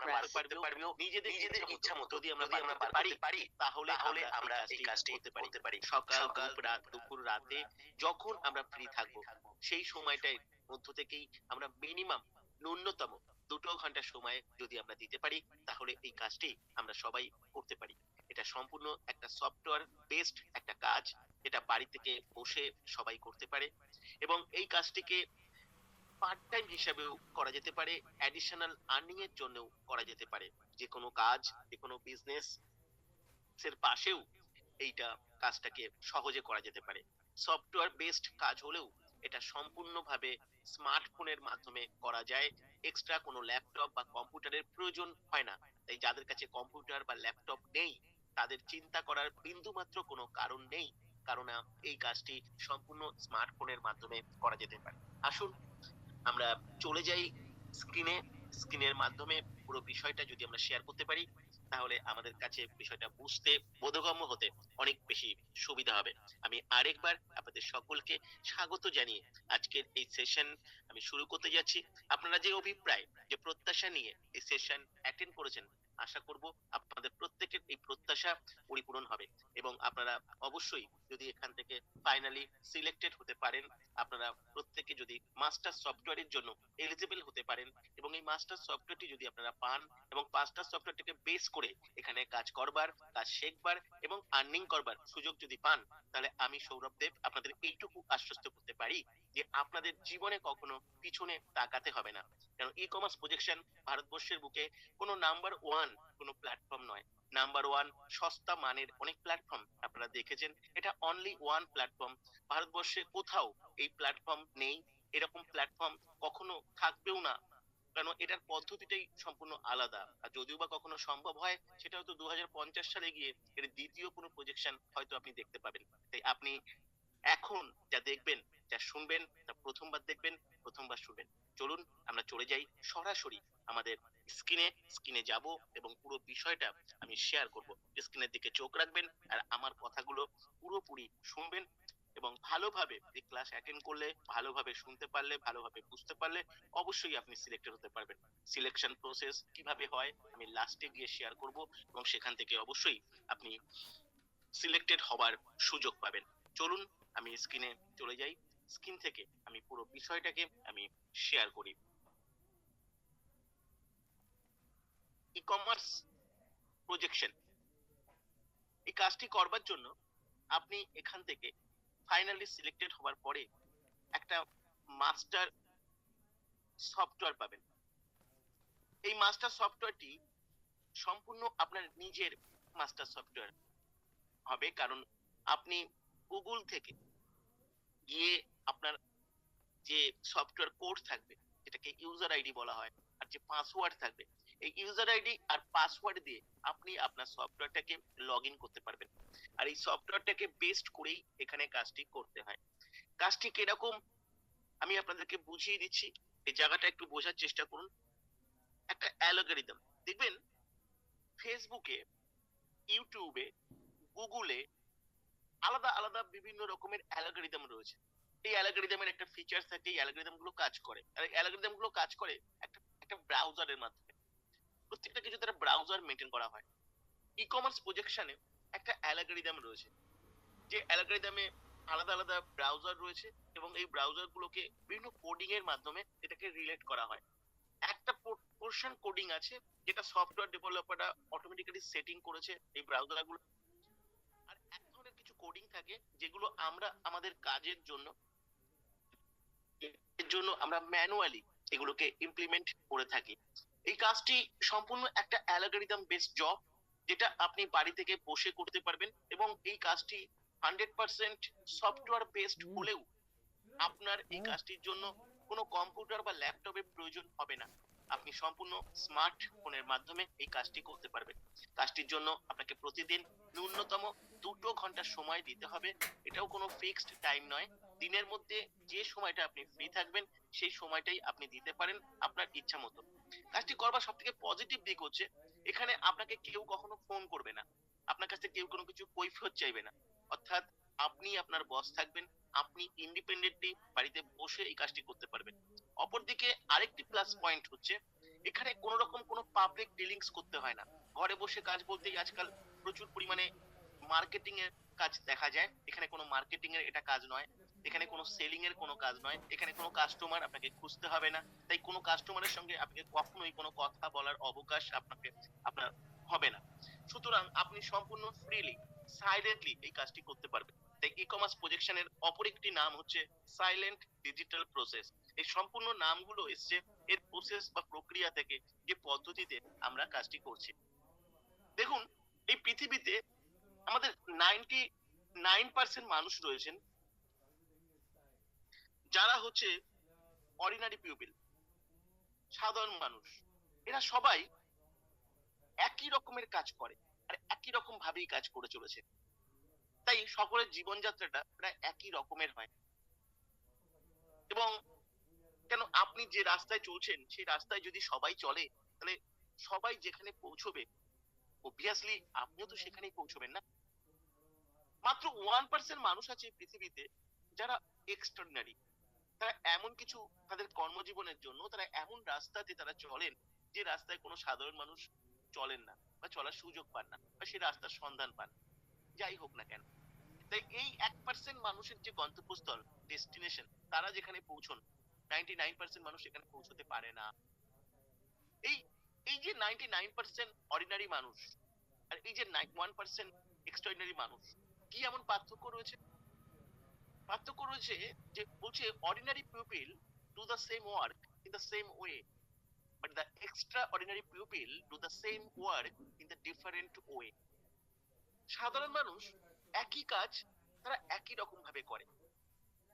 বার করতে পারবেও নিজেদের ইচ্ছা মতো যদি আমরা পারি তাহলে আমরা এই কাজটি করতে পারি। সকাল রাত দুপুর রাতে যখন আমরা ফ্রি থাকবো সেই সময়টার মধ্য থেকেই আমরা মিনিমাম ন্যূনতম 2 ঘন্টা সময় যদি আমরা দিতে পারি তাহলে এই কাজটি আমরা সবাই করতে পারি। এটা সম্পূর্ণ একটা সফটওয়্যার বেসড একটা কাজ, যেটা বাড়ি থেকে বসে সবাই করতে পারে এবং এই কাজটিকে পার্ট টাইম হিসাবেও করা যেতে পারে, অ্যাডিশনাল আর্নিং এর জন্যও করা যেতে পারে। যে কোনো কাজ, যে কোনো বিজনেস এর পাশেও এইটা কাজটাকে সহজে করা যেতে পারে। সফটওয়্যার বেসড কাজ হলেও এটা সম্পূর্ণভাবে স্মার্টফোনের মাধ্যমে করা যায়। এক্সট্রা কোনো ল্যাপটপ বা কম্পিউটারের প্রয়োজন হয় না। তাই যাদের কাছে কম্পিউটার বা ল্যাপটপ নেই তাদের চিন্তা করার বিন্দুমাত্র কোনো কারণ নেই, কারণ এই কাজটি সম্পূর্ণ স্মার্টফোনের মাধ্যমে করা যেতে পারে। আসুন আমরা চলে যাই স্ক্রিনে। স্ক্রিনের মাধ্যমে পুরো বিষয়টা যদি আমরা শেয়ার করতে পারি তাহলে আমাদের কাছে বিষয়টা বুঝতে, বোধগম্য হতে অনেক বেশি সুবিধা হবে। আমি আরেকবার আপনাদের সকলকে স্বাগত জানিয়ে আজকের এই সেশন আমি শুরু করতে যাচ্ছি। আপনারা যে অভিপ্রায়, যে প্রত্যাশা নিয়ে এই সেশন অ্যাটেন্ড করেছেন, আশা করব আপনাদের প্রত্যেকের এই প্রত্যাশা পরিপূরণ হবে এবং আপনারা অবশ্যই যদি এখান থেকে ফাইনালি সিলেক্টেড হতে পারেন, আপনারা প্রত্যেকে যদি মাস্টার সফটওয়্যারের জন্য এলিজিবল হতে পারেন এবং এই মাস্টার সফটওয়্যারটি যদি আপনারা পান এবং মাস্টার সফটওয়্যারটিকে বেস করে এখানে কাজ করবার, কাজ শেখবার এবং আর্নিং করবার সুযোগ যদি পান, তাহলে আমি সৌরভ দেব আপনাদের এইটুকু আশ্বস্ত করতে পারি যে আপনাদের জীবনে কখনো পিছনে তাকাতে হবে না। কারণ ই কমার্স প্রজেকশন ভারতবর্ষের বুকে কোনো নাম্বার ওয়ান কোনো প্ল্যাটফর্ম নয়। নাম্বার ওয়ান সস্তা মানের অনেক প্ল্যাটফর্ম আপনারা দেখেছেন, এটা অনলি ওয়ান প্ল্যাটফর্ম। ভারতবর্ষে কোথাও এই প্ল্যাটফর্ম নেই, এরকম প্ল্যাটফর্ম কখনো থাকবেও না, কারণ এটার পদ্ধতিটাই সম্পূর্ণ আলাদা। আর যদিও বা কখনো সম্ভব হয় সেটা হয়তো 2050 সালে গিয়ে এর দ্বিতীয় কোনো প্রজেকশন হয়তো আপনি দেখতে পাবেন। তাই আপনি এখন যা দেখবেন, যা শুনবেন, তা প্রথমবার দেখবেন, প্রথমবার শুনবেন। চলুন আমরা চলে যাই সরাসরি আমাদের স্ক্রিনে যাব এবং পুরো বিষয়টা আমি শেয়ার করব। স্ক্রিনের দিকে চোখ রাখবেন আর আমার কথাগুলো পুরোপুরি শুনবেন এবং ভালোভাবে এই ক্লাস অ্যাটেন্ড করলে, ভালোভাবে শুনতে পারলে, ভালোভাবে বুঝতে পারলে অবশ্যই আপনি সিলেক্টেড হতে পারবেন। সিলেকশন প্রসেস কিভাবে হয় আমি লাস্টে গিয়ে শেয়ার করব এবং সেখান থেকে অবশ্যই আপনি সিলেক্টেড হবার সুযোগ পাবেন। চলুন আমি স্ক্রিনে চলে যাই। স্ক্রিন থেকে আমি পুরো বিষয়টাকে আমি শেয়ার করি। ই কমার্স প্রজেকশন এই কাজটি করবার জন্য আপনি এখান থেকে ফাইনালি সিলেক্টেড হবার পরে একটা মাস্টার সফটওয়্যার পাবেন। এই মাস্টার সফটওয়্যারটি সম্পূর্ণ আপনার নিজের মাস্টার সফটওয়্যার হবে, কারণ আপনি গুগল থেকে গিয়ে আপনার যে সফটওয়্যার কোড থাকবে, যেটাকে ইউজার আইডি বলা হয়, আর যে পাসওয়ার্ড থাকবে, এই ইউজার আইডি আর পাসওয়ার্ড দিয়ে আপনি আপনার সফটওয়্যারটাকে লগ ইন করতে পারবেন। আর এই সফটওয়্যারটাকে বেসড করেই এখানে কাজটি করতে হয়। কাজটি কিরকম আমি আপনাদেরকে বুঝিয়ে দিচ্ছি, এই জায়গাটা একটু বোঝার চেষ্টা করুন। একটা অ্যালগরিদম দেখবেন ফেসবুকে, ইউটিউবে, গুগলে আলাদা আলাদা বিভিন্ন রকমের অ্যালগরিদম রয়েছে। এই অ্যালগরিদমের একটা ফিচার থাকে, এই অ্যালগরিদম গুলো কাজ করে, আর এই অ্যালগরিদম গুলো কাজ করে একটা একটা ব্রাউজারের মাধ্যমে। প্রত্যেকটা কিছু তারা ব্রাউজার মেনটেন করা হয়। ই কমার্স প্রজেকশনে একটা অ্যালগরিদম রয়েছে, যে অ্যালগরিদমে আলাদা আলাদা ব্রাউজার রয়েছে এবং এই ব্রাউজার গুলোকে বিভিন্ন কোডিং এর মাধ্যমে এটাকে রিলেট করা হয়। একটা পোর্শন কোডিং আছে যেটা সফটওয়্যার ডেভেলপাররা অটোমেটিক্যালি সেটিং করেছে এই ব্রাউজার গুলো, আর এক ধরনের কিছু কোডিং থাকে যেগুলো আমরা আমাদের কাজের জন্য আমরা ম্যানুয়ালি এগুলোকে ইমপ্লিমেন্ট করে থাকি। এই কাজটি সম্পূর্ণ একটা অ্যালগরিদম বেসড জব, যেটা আপনি বাড়ি থেকে বসে করতে পারবেন এবং এই কাজটি 100% সফটওয়্যার বেসড হলেও আপনার এই কাজটির জন্য কোনো কম্পিউটার বা ল্যাপটপের প্রয়োজন হবে না। আপনি সম্পূর্ণ স্মার্টফোনের মাধ্যমে এই কাজটি করতে পারবেন। কাজটির জন্য আপনাকে প্রতিদিন ন্যূনতম 2 ঘন্টা সময় দিতে হবে। এটাও কোনো ফিক্সড টাইম নয়। দিনের মধ্যে যে সময়টা আপনি ফ্রি থাকবেন সেই সময়টাই আপনি দিতে পারেন আপনার ইচ্ছা মতো। কাজটি করবার সব থেকে পজিটিভ দিক হচ্ছে এখানে আপনাকে কেউ কখনো ফোন করবে না, আপনার কাছ থেকে কেউ কোনো কিছু কৈফিয়ত চাইবে না। অর্থাৎ আপনি আপনার বস থাকবেন, আপনি ইন্ডিপেন্ডেন্টলি বাড়িতে বসে এই কাজটি করতে পারবেন। অপরদিকে আরেকটি প্লাস পয়েন্ট হচ্ছে এখানে কোনো রকম কোনো পাবলিক ডিলিংস করতে হয় না। ঘরে বসে কাজ বলতেই আজকাল প্রচুর পরিমাণে মার্কেটিং এর কাজ দেখা যায়। এখানে কোনো মার্কেটিং এর এটা কাজ নয়। এখানে কোনো সেলিং এর কোনো কাজ নয়। এখানে কোনো কাস্টমার আপনাকে খুঁজতে হবে না। তাই কোনো কাস্টমারের সঙ্গে আপনাকে কখনোই কোনো কথা বলার অবকাশ আপনার হবে না। সুতরাং আপনি সম্পূর্ণ ফ্রিলি, সাইলেন্টলি এই কাজটি করতে পারবেন। তাই ই-কমার্স প্রজেকশন এর অপর একটি নাম হচ্ছে সাইলেন্ট ডিজিটাল প্রসেস। এই সম্পূর্ণ নামগুলো এসছে এর প্রসেস বা প্রক্রিয়া থেকে, যে পদ্ধতিতে আমরা কাজটি করছি। দেখুন, এই পৃথিবীতে আমাদের 99% মানুষ রয়েছেন যারা হচ্ছে অর্ডিনারি পিপল, সাধারণ মানুষ। এরা সবাই একই রকমের কাজ করে আর একই রকম ভাবেই কাজ করে চলেছে। তাই সকলের জীবনযাত্রাটা প্রায় একই রকমের হয়। এবং কেন, আপনি যে রাস্তায় চলছেন সেই রাস্তায় যদি সবাই চলে, তাহলে সবাই যেখানে পৌঁছবে, অবভিয়াসলি আপনিও তো সেখানেই পৌঁছবেন না? মাত্র 1% মানুষ আছে এই পৃথিবীতে যারা এক্সট্রাঅর্ডিনারি। তারা এমন কিছু, তাদের কর্মজীবনের জন্য তারা এমন রাস্তাতে তারা চলেন, যে রাস্তায় কোনো সাধারণ মানুষ চলেন না বা চলার সুযোগ পান না বা সেই রাস্তার সন্ধান পান, যাই হোক না কেন। তাই এই 1% মানুষের যে গন্তব্যস্থল, ডেস্টিনেশন, তারা যেখানে পৌঁছন, 99% মানুষ সেখানে পৌঁছতে পারে না। এই এই যে 99% অর্ডিনারি মানুষ আর এই যে 1% এক্সট্রাঅর্ডিনারি মানুষ, কি এমন পার্থক্য রয়েছে? পার্থক্য রয়েছে যে বলছে ordinary people do the same work in the same way, but the extraordinary people do the same work in the different way. সাধারণ মানুষ একই কাজ তারা একই রকম ভাবে করে,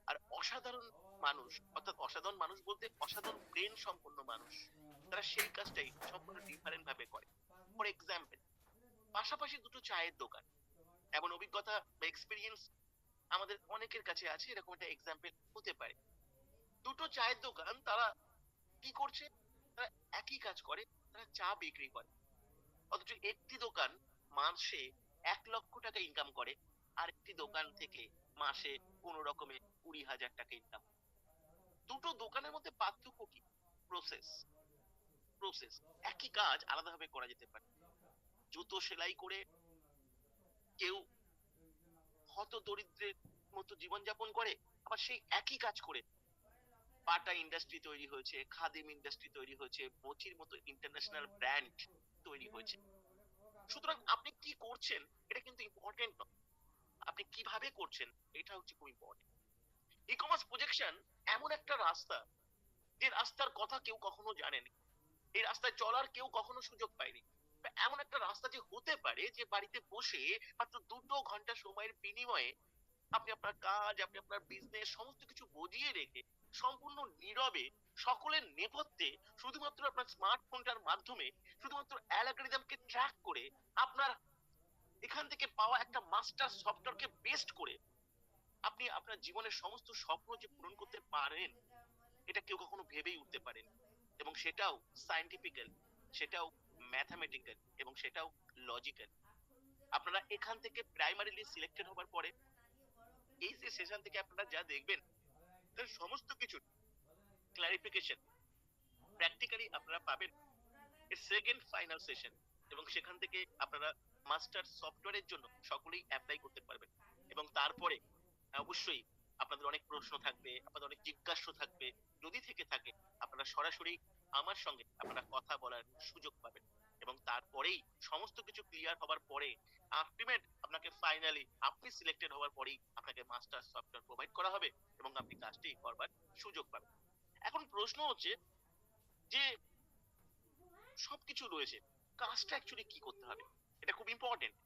আর অসাধারণ মানুষ, অর্থাৎ অসাধারণ মানুষ বলতে অসাধারণ ব্রেন সম্পন্ন মানুষ, তারা সেই কাজটাই সম্পূর্ণ ডিফারেন্ট ভাবে করে। ফর এক্সাম্পল, পাশাপাশি দুটো চায়ের দোকান, এমন অভিজ্ঞতা বা এক্সপিরিয়েন্স আমাদের অনেকের কাছে আছে, এরকম একটা এক্সাম্পল হতে পারে। দুটো চায়ের দোকান, তারা কি করছে? তারা একই কাজ করে, তারা চা বিক্রি করে। অথচ একটি দোকান মাসে 1 লক্ষ টাকা ইনকাম করে, আর একটি দোকান থেকে মাসে কোনো রকমে 20,000 টাকা ইনকাম। দুটো দোকানের মধ্যে পার্থক্য কি? প্রসেস। প্রসেস। একই কাজ আলাদাভাবে করা যেতে পারে। জুতো সেলাই করে কেউ হত দরিদ্রের মতো জীবনযাপন করে, আবার সেই একই কাজ করে পাটা ইন্ডাস্ট্রি তৈরি হয়েছে, খাদিম ইন্ডাস্ট্রি তৈরি হয়েছে, মোচির মতো ইন্টারন্যাশনাল ব্র্যান্ড তৈরি হয়েছে। সুতরাং আপনি কি করছেন এটা কিন্তু ইম্পর্টেন্ট নয়, আপনি কিভাবে করছেন এটা হচ্ছে খুব ইম্পর্টেন্ট। ই কমার্স প্রজেকশন এমন একটা রাস্তা, যে রাস্তার কথা কেউ কখনো জানেনি, এই রাস্তায় চলার কেউ কখনো সুযোগ পায়নি। বা এমন একটা রাস্তা যে হতে পারে, যে বাড়িতে বসে মাত্র 2 ঘন্টা সময়ের বিনিময়ে আপনি আপনার কাজ, আপনি আপনার বিজনেস সমস্ত কিছু বজিয়ে রেখে সম্পূর্ণ নীরবে, সকলের নেপথ্যে, শুধুমাত্র আপনার স্মার্টফোনটার মাধ্যমে, শুধুমাত্র অ্যালগরিদমকে ট্র্যাক করে, আপনার এখান থেকে পাওয়া একটা মাস্টার সফটওয়্যারকে বেস্ট করে আপনি আপনার জীবনের সমস্ত স্বপ্ন যে পূরণ করতে পারেন, এটা কেউ কখনো ভেবেই উঠতে পারেন। এবং সেটাও সায়েন্টিফিক্যাল, সেটাও ম্যাথামেটিক্যাল, এবং সেটাও লজিক্যাল। আপনারা এখান থেকে প্রাইমারিলি সিলেক্টেড হবার পরে এই যে সেশন থেকে আপনারা যা দেখবেন, তার সমস্ত কিছু ক্লারিফিকেশন প্র্যাকটিক্যালি আপনারা পাবেন এর সেকেন্ড ফাইনাল সেশন। এবং সেখান থেকে আপনারা মাস্টার সফটওয়্যারের জন্য সকলেই অ্যাপ্লাই করতে পারবেন। এবং তারপরে অবশ্যই আপনাদের অনেক প্রশ্ন থাকবে, আপনাদের অনেক জিজ্ঞাসা থাকবে। যদি থেকে থাকে, আপনারা সরাসরি আমার সঙ্গে আপনারা কথা বলার সুযোগ পাবেন। এবং তারপরেই সমস্ত কিছু ক্লিয়ার হবার পরে আলটিমেট আপনাকে ফাইনালি আপনি সিলেক্টেড হওয়ার পরেই আপনাকে মাস্টার সফটওয়্যার প্রোভাইড করা হবে এবং আপনি কাজটি করবার সুযোগ পাবেন। এখন প্রশ্ন হচ্ছে যে সবকিছু রয়েছে, কাজটা অ্যাকচুয়ালি কি করতে হবে? এটা খুব ইম্পর্টেন্ট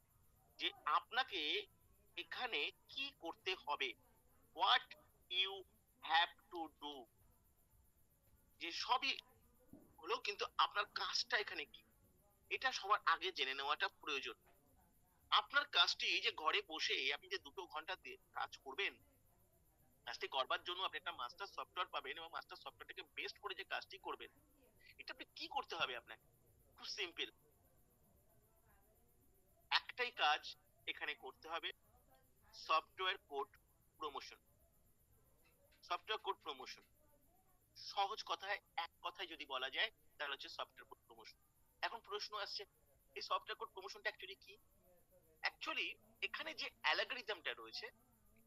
যে আপনাকে এখানে কি করতে হবে, what you have to do. যে সবই হলো, কিন্তু আপনার কাজটা এখানে কি, এটা সবার আগে জেনে নেওয়াটা প্রয়োজন। আপনার কাজটি যে ঘরে বসে আপনি যে 2 ঘন্টা কাজ করবেন, কাজটি করবার জন্য আপনি একটা মাস্টার সফটওয়্যার পাবেন এবং মাস্টার সফটওয়্যারটাকে বেস্ট করে যে কাজটি করবেন, এটা আপনি কি করতে হবে? আপনাকে খুব সিম্পল একটাই কাজ এখানে করতে হবে, software code promotion. Software code promotion সহজ কথায়, এক কথায় যদি বলা যায়, তাহলে হচ্ছে সফটওয়্যার কোড প্রমোশন। এখন প্রশ্ন আসছে, এই সফটওয়্যার কোড প্রমোশনটা অ্যাকচুয়ালি কি? অ্যাকচুয়ালি এখানে যে অ্যালগরিদমটা রয়েছে,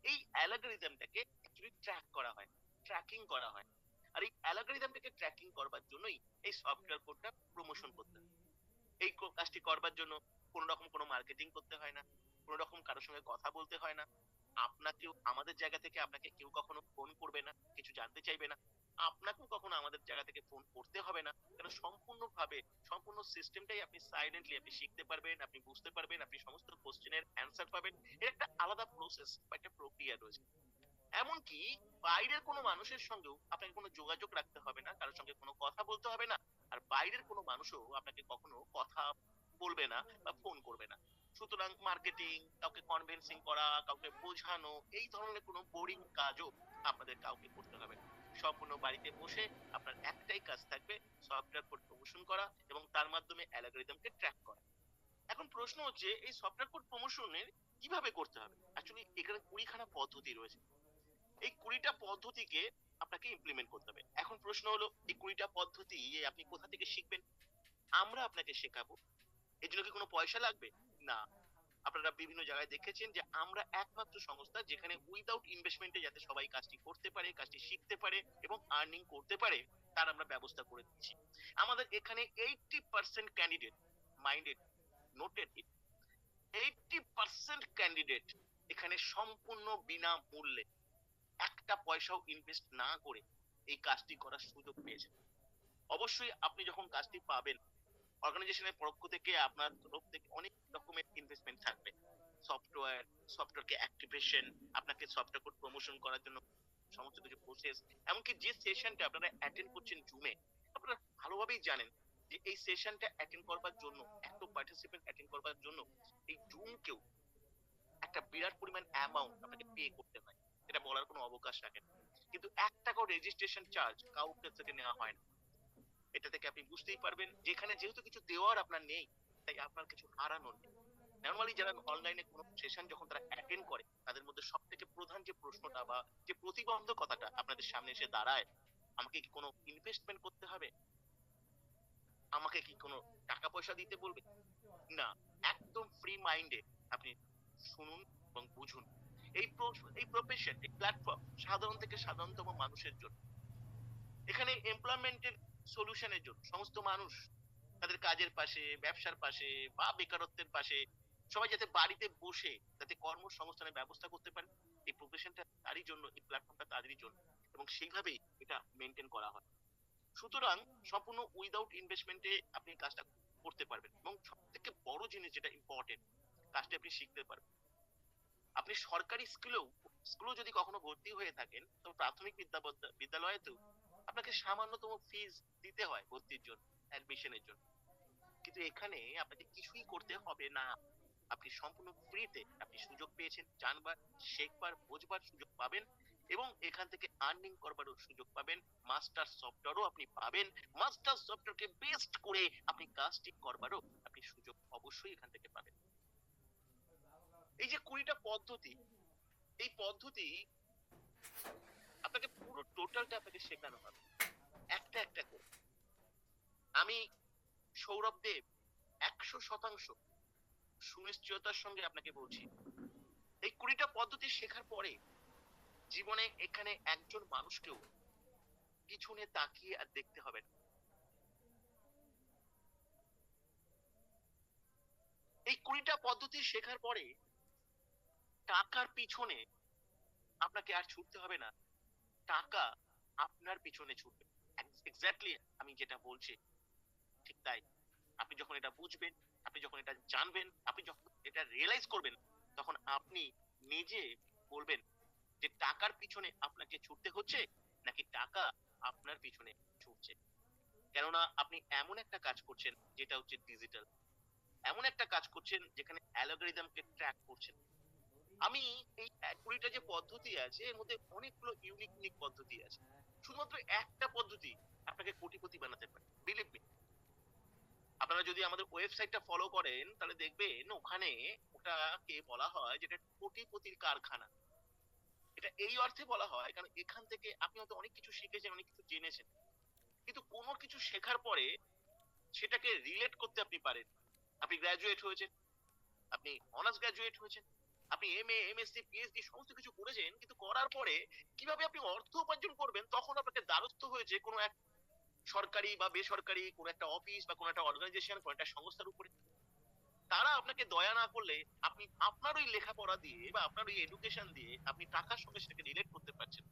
এই অ্যালগরিদমটাকে অ্যাকচুয়ালি ট্র্যাক করা হয়, ট্র্যাকিং করা হয়। আর এই অ্যালগরিদমটাকে ট্র্যাকিং করবার জন্যই এই সফটওয়্যার কোডটা প্রমোশন করতে হয়। এই কাজটি করবার জন্য কোনো রকম কোনো মার্কেটিং করতে হয় না, কোনো রকম কারোর সঙ্গে কথা বলতে হয় না। আপনাকেও আমাদের জায়গা থেকে আপনাকে কেউ কখনো ফোন করবে না, কিছু জানতে চাইবে না। আপনাকেও কখনো আমাদের জায়গা থেকে ফোন করতে হবে না। কেন সম্পূর্ণভাবে সম্পূর্ণ সিস্টেমটাই আপনি সাইলেন্টলি আপনি শিখতে পারবেন, আপনি বুঝতে পারবেন, আপনি সমস্ত কোশ্চেনের অ্যান্সার পাবেন। এর একটা আলাদা প্রসেস বা একটা প্রক্রিয়া রয়েছে। এমনকি বাইরের কোনো মানুষের সঙ্গেও আপনাকে কোনো যোগাযোগ রাখতে হবে না, কারোর সঙ্গে কোনো কথা বলতে হবে না। আর বাইরের কোনো মানুষও আপনাকে কখনো কথা বলবে না বা ফোন করবে না। সুতরাং মার্কেটিং, কাউকে কনভিন্সিং করা, কাউকে বোঝানো, এই ধরনের কোনো বোরিং কাজও আপনাদের কাউকে করতে হবে না। সম্পূর্ণ বাড়িতে বসে আপনার একটাই কাজ থাকবে, সফটওয়্যার কোড প্রমোশন করা এবং তার মাধ্যমে অ্যালগরিদমকে ট্র্যাক করা। এখন প্রশ্ন হচ্ছে, এই সফটওয়্যার কোড প্রমোশনের কিভাবে করতে হবে? অ্যাকচুয়ালি এখানে 20 খানা পদ্ধতি রয়েছে। এই 20টা পদ্ধতিকে আপনাকে ইমপ্লিমেন্ট করতে হবে। এখন প্রশ্ন হলো, এই 20টা পদ্ধতি আপনি কোথা থেকে শিখবেন? আমরা আপনাকে শেখাবো। এর জন্য কি কোনো পয়সা লাগবে? না। আপনারা বিভিন্ন জায়গায় দেখেছেন যে আমরা একমাত্র সংস্থা যেখানে উইদাউট ইনভেস্টমেন্ট এ যাতে সবাই কাজটি করতে পারে, কাজটি শিখতে পারে এবং আর্নিং করতে পারে, তার আমরা ব্যবস্থা করে দিচ্ছি। আমাদের এখানে 80% ক্যান্ডিডেট, মাইন্ডেড, নোটেড ইট, 80% ক্যান্ডিডেট এখানে সম্পূর্ণ বিনামূল্যে একটা পয়সাও ইনভেস্ট না করে এই কাজটি করার সুযোগ পেয়েছেন। অবশ্যই আপনি যখন কাজটি পাবেন, অর্গানাইজেশনের পক্ষ থেকে আপনার তরফ থেকে অনেক রকমের ইনভেস্টমেন্ট থাকবে। সফটওয়্যার, সফটওয়্যারকে অ্যাক্টিভেশন, আপনাকে সফটওয়্যার কোড প্রমোশন করার জন্য সমস্ত কিছু প্রসেস, এমনকি যে সেশনটা আপনারা অ্যাটেন্ড করছেন জুমে, আপনারা ভালোভাবেই জানেন যে এই সেশনটা অ্যাটেন্ড করবার জন্য, এত পার্টিসিপেন্ট অ্যাটেন্ড করবার জন্য এই জুমকেও একটা বিরাট পরিমাণ অ্যামাউন্ট আপনাকে পে করতে হয়। এটা বলার কোনো অবকাশ রাখে না। কিন্তু 1 টাকাও রেজিস্ট্রেশন চার্জ কাউকে থেকে নেওয়া হয় না। এটা থেকে আপনি বুঝতেই পারবেন যেখানে যেহেতু কিছু দেওয়ার আপনার নেই, তাই আপনার কিছু হারানোর নেই। নরমালি যারা অনলাইনে কোনো সেশন যখন তারা অ্যাটেন্ড করে, তাদের মধ্যে সবথেকে প্রধান যে প্রশ্নটা বা যে প্রতিবন্ধকতাটা আপনাদের সামনে এসে দাঁড়ায়, আমাকে কি কোনো ইনভেস্টমেন্ট করতে হবে? আমাকে কি কোনো টাকা পয়সা দিতে বলবে? না, একদম ফ্রি মাইন্ডে আপনি শুনুন এবং বুঝুন। এই প্রফেশন, এই প্ল্যাটফর্ম সাধারণ থেকে সাধারণতম মানুষের জন্য। এখানে এমপ্লয়মেন্টের সলিউশনের জন্য সমস্ত মানুষ তাদের কাজের পাশে, ব্যবসার পাশে বা বেকারত্বের পাশে সবাই যাতে বাড়িতে বসে যাতে কর্মসংস্থানের ব্যবস্থা করতে পারে, এই প্রফেশনটা তারই জন্য, এই প্ল্যাটফর্মটা তাদেরই জন্য এবং সেইভাবেই এটা মেনটেন করা হয়। সুতরাং সম্পূর্ণ উইদাউট ইনভেস্টমেন্টে আপনি কাজটা করতে পারবেন এবং সবথেকে বড় জিনিস যেটা ইম্পর্টেন্ট, কাজটা আপনি শিখতে পারবেন। আপনি সরকারি স্কুলেও যদি কখনো ভর্তি হয়ে থাকেন, তো প্রাথমিক বিদ্যালয়েতেও আপনাকে সামান্যতম ফিস দিতে হয় ভর্তির জন্য, অ্যাডমিশনের জন্য। কিন্তু এখানে আপনাকে কিছুই করতে হবে না। আপনি সম্পূর্ণ ফ্রিতে আপনি সুযোগ পেয়েছেন জানবার, শেখবার, বোঝবার সুযোগ পাবেন এবং এখান থেকে আর্নিং করবারও সুযোগ পাবেন। মাস্টার সফটওয়্যারও আপনি পাবেন। মাস্টার সফটওয়্যারকে বেস্ট করে আপনি কাজটি করবারও আপনি সুযোগ অবশ্যই এখান থেকে পাবেন। এই যে 20টা পদ্ধতি, এই পদ্ধতি আপনাকে পুরো টোটালটা আপনাকে শেখানো হবে একটা একটা করে। আমি সৌরভ দেব 100% সুনিশ্চয়তার সঙ্গে আপনাকে বলছি, এই 20টা পদ্ধতি শেখার পরে জীবনে এখানে একজন মানুষকেও পিছনে তাকিয়ে আর দেখতে হবে না। এই 20টা পদ্ধতি শেখার পরে টাকার পিছনে আপনাকে আর ছুটতে হবে না, টাকা আপনার পিছনে ছুটবে। এক্স্যাক্টলি আমি যেটা বলছি ঠিক তাই। আপনি যখন এটা বুঝবেন, আপনি যখন এটা জানবেন, আপনি যখন এটা রিয়েলাইজ করবেন, তখন আপনি নিজে বলবেন যে টাকার পিছনে আপনাকে ছুটতে হচ্ছে নাকি টাকা আপনার পিছনে ছুটছে। কেননা আপনি এমন একটা কাজ করছেন যেটা হচ্ছে ডিজিটাল, এমন একটা কাজ করছেন যেখানে অ্যালগরিদমকে ট্র্যাক করছেন। আমি এই 20টা যে পদ্ধতি আছে এর মধ্যে অনেকগুলো ইউনিক পদ্ধতি আছে। শুধুমাত্র একটা পদ্ধতি আপনাকে কোটিপতি বানাতে পারে, বিলিভ মি। আপনারা যদি আমাদের ওয়েবসাইটটা ফলো করেন তাহলে দেখবেন ওখানে ওটাকে বলা হয় যেটা কোটিপতির কারখানা। এটা এই অর্থে বলা হয় কারণ এখান থেকে আপনি হয়তো অনেক কিছু শিখেছেন, অনেক কিছু জেনেছেন, কিন্তু কোনো কিছু শেখার পরে সেটাকে রিলেট করতে আপনি পারেন। আপনি গ্র্যাজুয়েট হয়েছেন, আপনি অনার্স গ্র্যাজুয়েট হয়েছেন, আপনি এমএ, এমএসসি, পিএইচডি সমস্ত কিছু করেছেন, কিন্তু করার পরে কিভাবে আপনি অর্থ উপার্জন করবেন তখন আপনাকে দ্বারস্থ হয়েছে কোনো এক সরকারি বা বেসরকারি কোনো একটা অফিস বা কোনো একটা অর্গানাইজেশন, কোনো একটা সংস্থার উপরে। তারা আপনাকে দয়া না করলে আপনি আপনার ওই লেখাপড়া দিয়ে বা আপনার ওই এডুকেশন দিয়ে আপনি টাকার সঙ্গে সেটাকে রিলেট করতে পারছেন।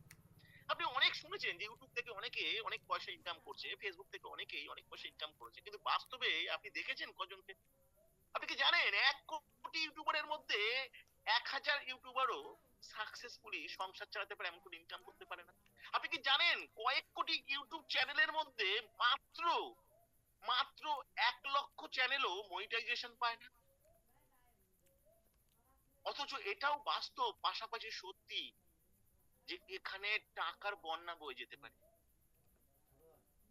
আপনি অনেক শুনেছেন যে ইউটিউব থেকে অনেকে অনেক পয়সা ইনকাম করছে, ফেসবুক থেকে অনেকেই অনেক পয়সা ইনকাম করেছে, কিন্তু বাস্তবে আপনি দেখেছেন কজনকে? আপনি কি জানেন 1 কোটি ইউটিউবারের মধ্যে 1,000 ইউটিউবারও সাকসেসফুলি সংসার চালাতে পারে, এমন কোনো ইনকাম করতে পারে না? আপনি কি জানেন কয়েক কোটি ইউটিউব চ্যানেলের মধ্যে মাত্র মাত্র 1 লক্ষ চ্যানেলও মনিটাইজেশন পায় না? অথচ এটাও বাস্তব, পাশাপাশি সত্যি যে এখানে টাকার বন্যা বয়ে যেতে পারে,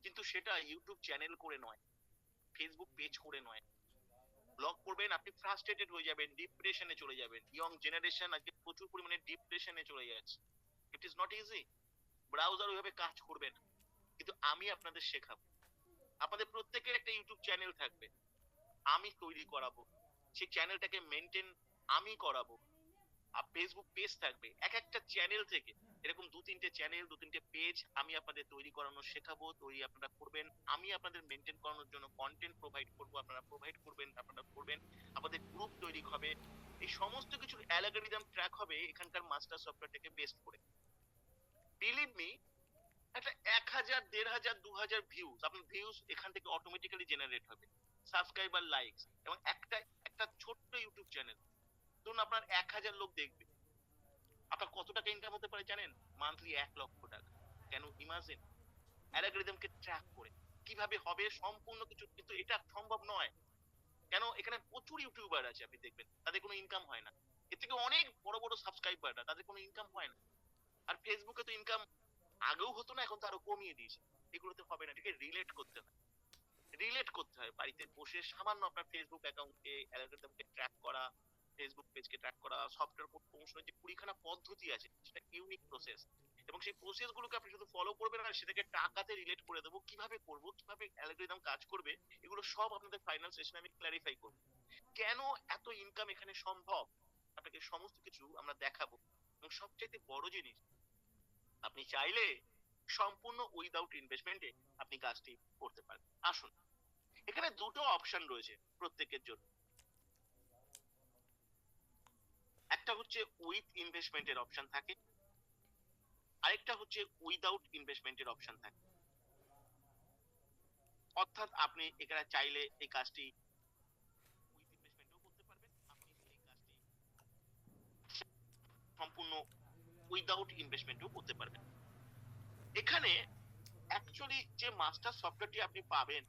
কিন্তু সেটা ইউটিউব চ্যানেল করে নয়, ফেসবুক পেজ করে নয়। ব্লগ করবেন, আপনি ফ্রাস্ট্রেটেড হয়ে যাবেন, ডিপ্রেশনে চলে যাবেন। ইয়ং জেনারেশন আজকে প্রচুর পরিমাণে ডিপ্রেশনে চলে যাচ্ছে। It is not easy. Browser ওইভাবে কাজ করবে না, কিন্তু আমি আপনাদের শেখাবো। আপনাদের প্রত্যেকের একটা ইউটিউব চ্যানেল থাকবে, আমি তৈরি করাবো। সেই চ্যানেলটাকে মেনটেন আমি করাবো। ফেসবুক পেজ থাকবে, এক একটা চ্যানেল থেকে এরকম 2-3টে চ্যানেল, 2-3টে পেজ আমি আপনাদের তৈরি করানো শেখাবো, তৈরি আপনারা করবেন। আমি আপনাদের মেনটেন করানোর জন্য কন্টেন্ট প্রোভাইড করবো, আপনারা প্রোভাইড করবেন, আপনারা করবেন। আমাদের গ্রুপ তৈরি হবে, এই সমস্ত কিছুর অ্যালগরিদম ট্র্যাক হবে এখানকার মাস্টার সফটওয়্যারটাকে বেস্ট করে। বিলিভ মি, একটা 1,000, 1,500, 2,000 ভিউজ, আপনার ভিউজ এখান থেকে অটোমেটিক্যালি জেনারেট হবে, সাবস্ক্রাইবার, লাইকস, এবং একটা একটা ছোট্ট ইউটিউব চ্যানেল ধরুন আপনার 1,000 লোক দেখবে, আপনার কত টাকা ইনকাম হতে পারে জানেন? মান্থলি 1 লক্ষ টাকা। কেন? ইমাজিন, অ্যালগরিদমকে ট্র্যাক করে কিভাবে হবে সম্পূর্ণ কিছু, কিন্তু এটা সম্ভব নয়। কেন? এখানে প্রচুর ইউটিউবার আছে, আপনি দেখবেন তাদের কোনো ইনকাম হয় না। এর থেকে অনেক বড় বড় সাবস্ক্রাইবাররা, তাদের কোনো ইনকাম হয় না। আর ফেসবুকে তো ইনকাম আগেও হতো না, এখন তো আরো কমিয়ে দিয়েছে। এগুলোতে হবে না, এটাকে রিলেট করতে হয়। রিলেট করতে হয় বাড়িতে বসে, সামান্য আপনার ফেসবুক অ্যাকাউন্টকে, অ্যালগরিদমকে ট্র্যাক করা, ফেসবুক পেজকে ট্র্যাক করা, সফটওয়্যার প্রমোশনের যে 20খানা পদ্ধতি আছে, সেটা ইউনিক প্রসেস, এবং সেই প্রসেস গুলোকে আপনি শুধু ফলো করবেন আর সেটাকে টাকাতে রিলেট করে দেবো, কিভাবে করবো, কিভাবে অ্যালগরিদম কাজ করবে, এগুলো সব আপনাদের ফাইনাল সেশনে আমি ক্ল্যারিফাই করবো। কেন এত ইনকাম এখানে সম্ভব, আপনাকে সমস্ত কিছু আমরা দেখাবো। এবং সবচাইতে বড় জিনিস, আপনি চাইলে সম্পূর্ণ উইদাউট ইনভেস্টমেন্টে আপনি কাজটি করতে পারেন। আসুন, এখানে দুটো অপশন রয়েছে প্রত্যেকের জন্য। একটা হচ্ছে উইথ ইনভেস্টমেন্টের অপশন থাকে, আরেকটা হচ্ছে উইদাউট ইনভেস্টমেন্টের অপশন থাকে। অর্থাৎ আপনি এখানে চাইলে এই কাজটি উইথ ইনভেস্টমেন্টও করতে পারবেন, আপনি এই কাজটি সম্পূর্ণ উইদাউট ইনভেস্টমেন্টও করতে পারবেন। এখানে অ্যাকচুয়ালি যে মাস্টার সফটওয়্যারটি আপনি পাবেন,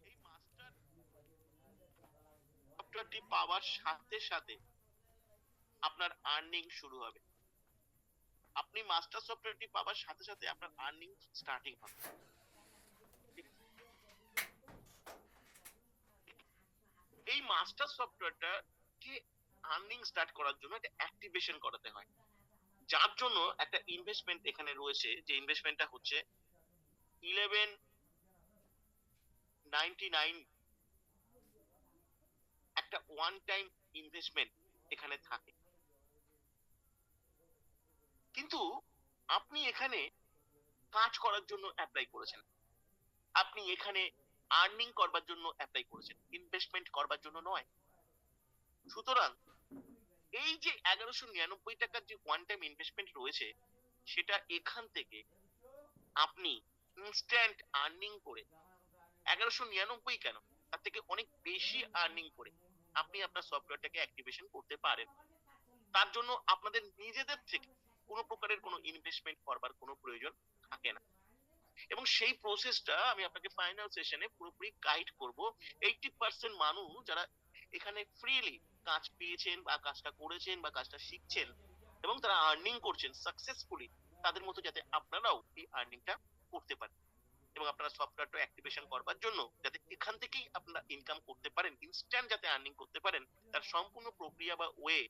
এই মাস্টার সফটওয়্যারটি পাওয়ার সাথে সাথে আপনার আর্নিং শুরু হবে। আপনি মাস্টার সফটওয়্যারটি পাওয়ার সাথে সাথে আপনার আর্নিং স্টার্টিং হবে। এই মাস্টার সফটওয়্যারটাকে আর্নিং স্টার্ট করার জন্য একটা অ্যাক্টিভেশন করাতে হয়, যার জন্য একটা ইনভেস্টমেন্ট এখানে রয়েছে, যে ইনভেস্টমেন্টটা হচ্ছে 1199, একটা ওয়ান টাইম ইনভেস্টমেন্ট এখানে থাকে। কিন্তু আপনি এখানে কাজ করার জন্য অ্যাপ্লাই করেছেন, আপনি এখানে আর্নিং করবার জন্য অ্যাপ্লাই করেছেন, ইনভেস্টমেন্ট করবার জন্য নয়। সুতরাং এই যে 1,199 টাকার যে ওয়ান টাইম ইনভেস্টমেন্ট রয়েছে, সেটা এখান থেকে আপনি ইনস্ট্যান্ট আর্নিং করে 1,199 কেন, তার থেকে অনেক বেশি আর্নিং করে আপনি আপনার সফটওয়্যারটাকে অ্যাক্টিভেশন করতে পারেন। তার জন্য আপনাদের নিজেদের থেকে কোনো প্রকারের কোনো ইনভেস্টমেন্ট করবার কোনো প্রয়োজন থাকে না। এবং সেই প্রসেসটা আমি আপনাকে ফাইনাল সেশনে পুরোপুরি গাইড করব। 80% মানুষ যারা এখানে ফ্রিলি কাজ পেয়েছেন বা কাজটা করেছেন বা কাজটা শিখছেন এবং তারা আর্নিং করছেন সাকসেসফুলি, তাদের মতো যাতে আপনারাও এই আর্নিংটা করতে পারেন এবং আপনারা সফটওয়্যারটা অ্যাক্টিভেশন করবার জন্য যাতে এখান থেকেই আপনারা ইনকাম করতে পারেন, ইনস্ট্যান্ট যাতে আর্নিং করতে পারেন, তার সম্পূর্ণ প্রক্রিয়া বা ওয়ে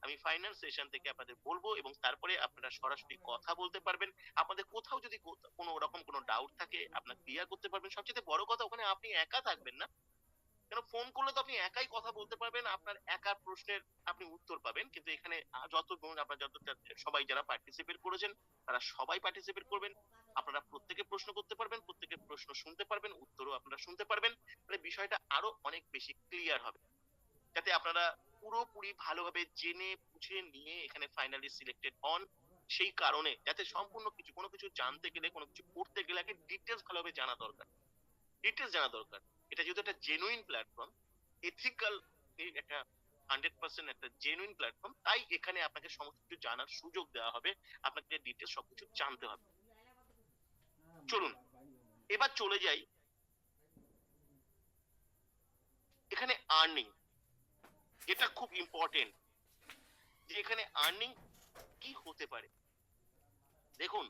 আমি ফাইনাল সেশন থেকে আপনাদের বলবো, এবং তারপরে আপনারা সরাসরি কথা বলতে পারবেন। আপনাদের কোথাও যদি কোনো রকম কোনো ডাউট থাকে আপনারা ক্লিয়ার করতে পারবেন। সবচেয়ে বড় কথা, ওখানে আপনি একা থাকবেন না। কেন, ফোন করলে তো আপনি একাই কথা বলতে পারবেন। আপনার একার প্রশ্নের আপনি উত্তর পাবেন। কিন্তু এখানে যত ধরুন আপনারা সবাই যারা পার্টিসিপেট করেছেন তারা সবাই পার্টিসিপেট করবেন। আপনারা প্রত্যেকে প্রশ্ন করতে পারবেন, প্রত্যেকের প্রশ্ন শুনতে পারবেন, উত্তরও আপনারা শুনতে পারবেন। তাহলে বিষয়টা আরো অনেক বেশি ক্লিয়ার হবে। যাতে আপনারা পুরোপুরি ভালোভাবে জেনে বুঝে নিয়ে এখানে ফাইনালি সিলেক্টেড হন। সেই কারণে যাতে সম্পূর্ণ কিছু, কোনো কিছু জানতে গেলে, কোনো কিছু করতে গেলে আগে ডিটেইলস ভালোভাবে জানা দরকার। ডিটেইলস জানা দরকার। এটা যেহেতু একটা জেনুইন প্ল্যাটফর্ম, এথিক্যাল একটা 100% একটা জেনুইন প্ল্যাটফর্ম, তাই এখানে আপনাকে সমস্ত কিছু জানার সুযোগ দেওয়া হবে। আপনাকে ডিটেইলস সবকিছু জানতে হবে। চলুন এবার চলে যাই এখানে আর্নিং। এটা খুব ইম্পর্টেন্ট যে এখানে আর্নিং কি হতে পারে। দেখুন,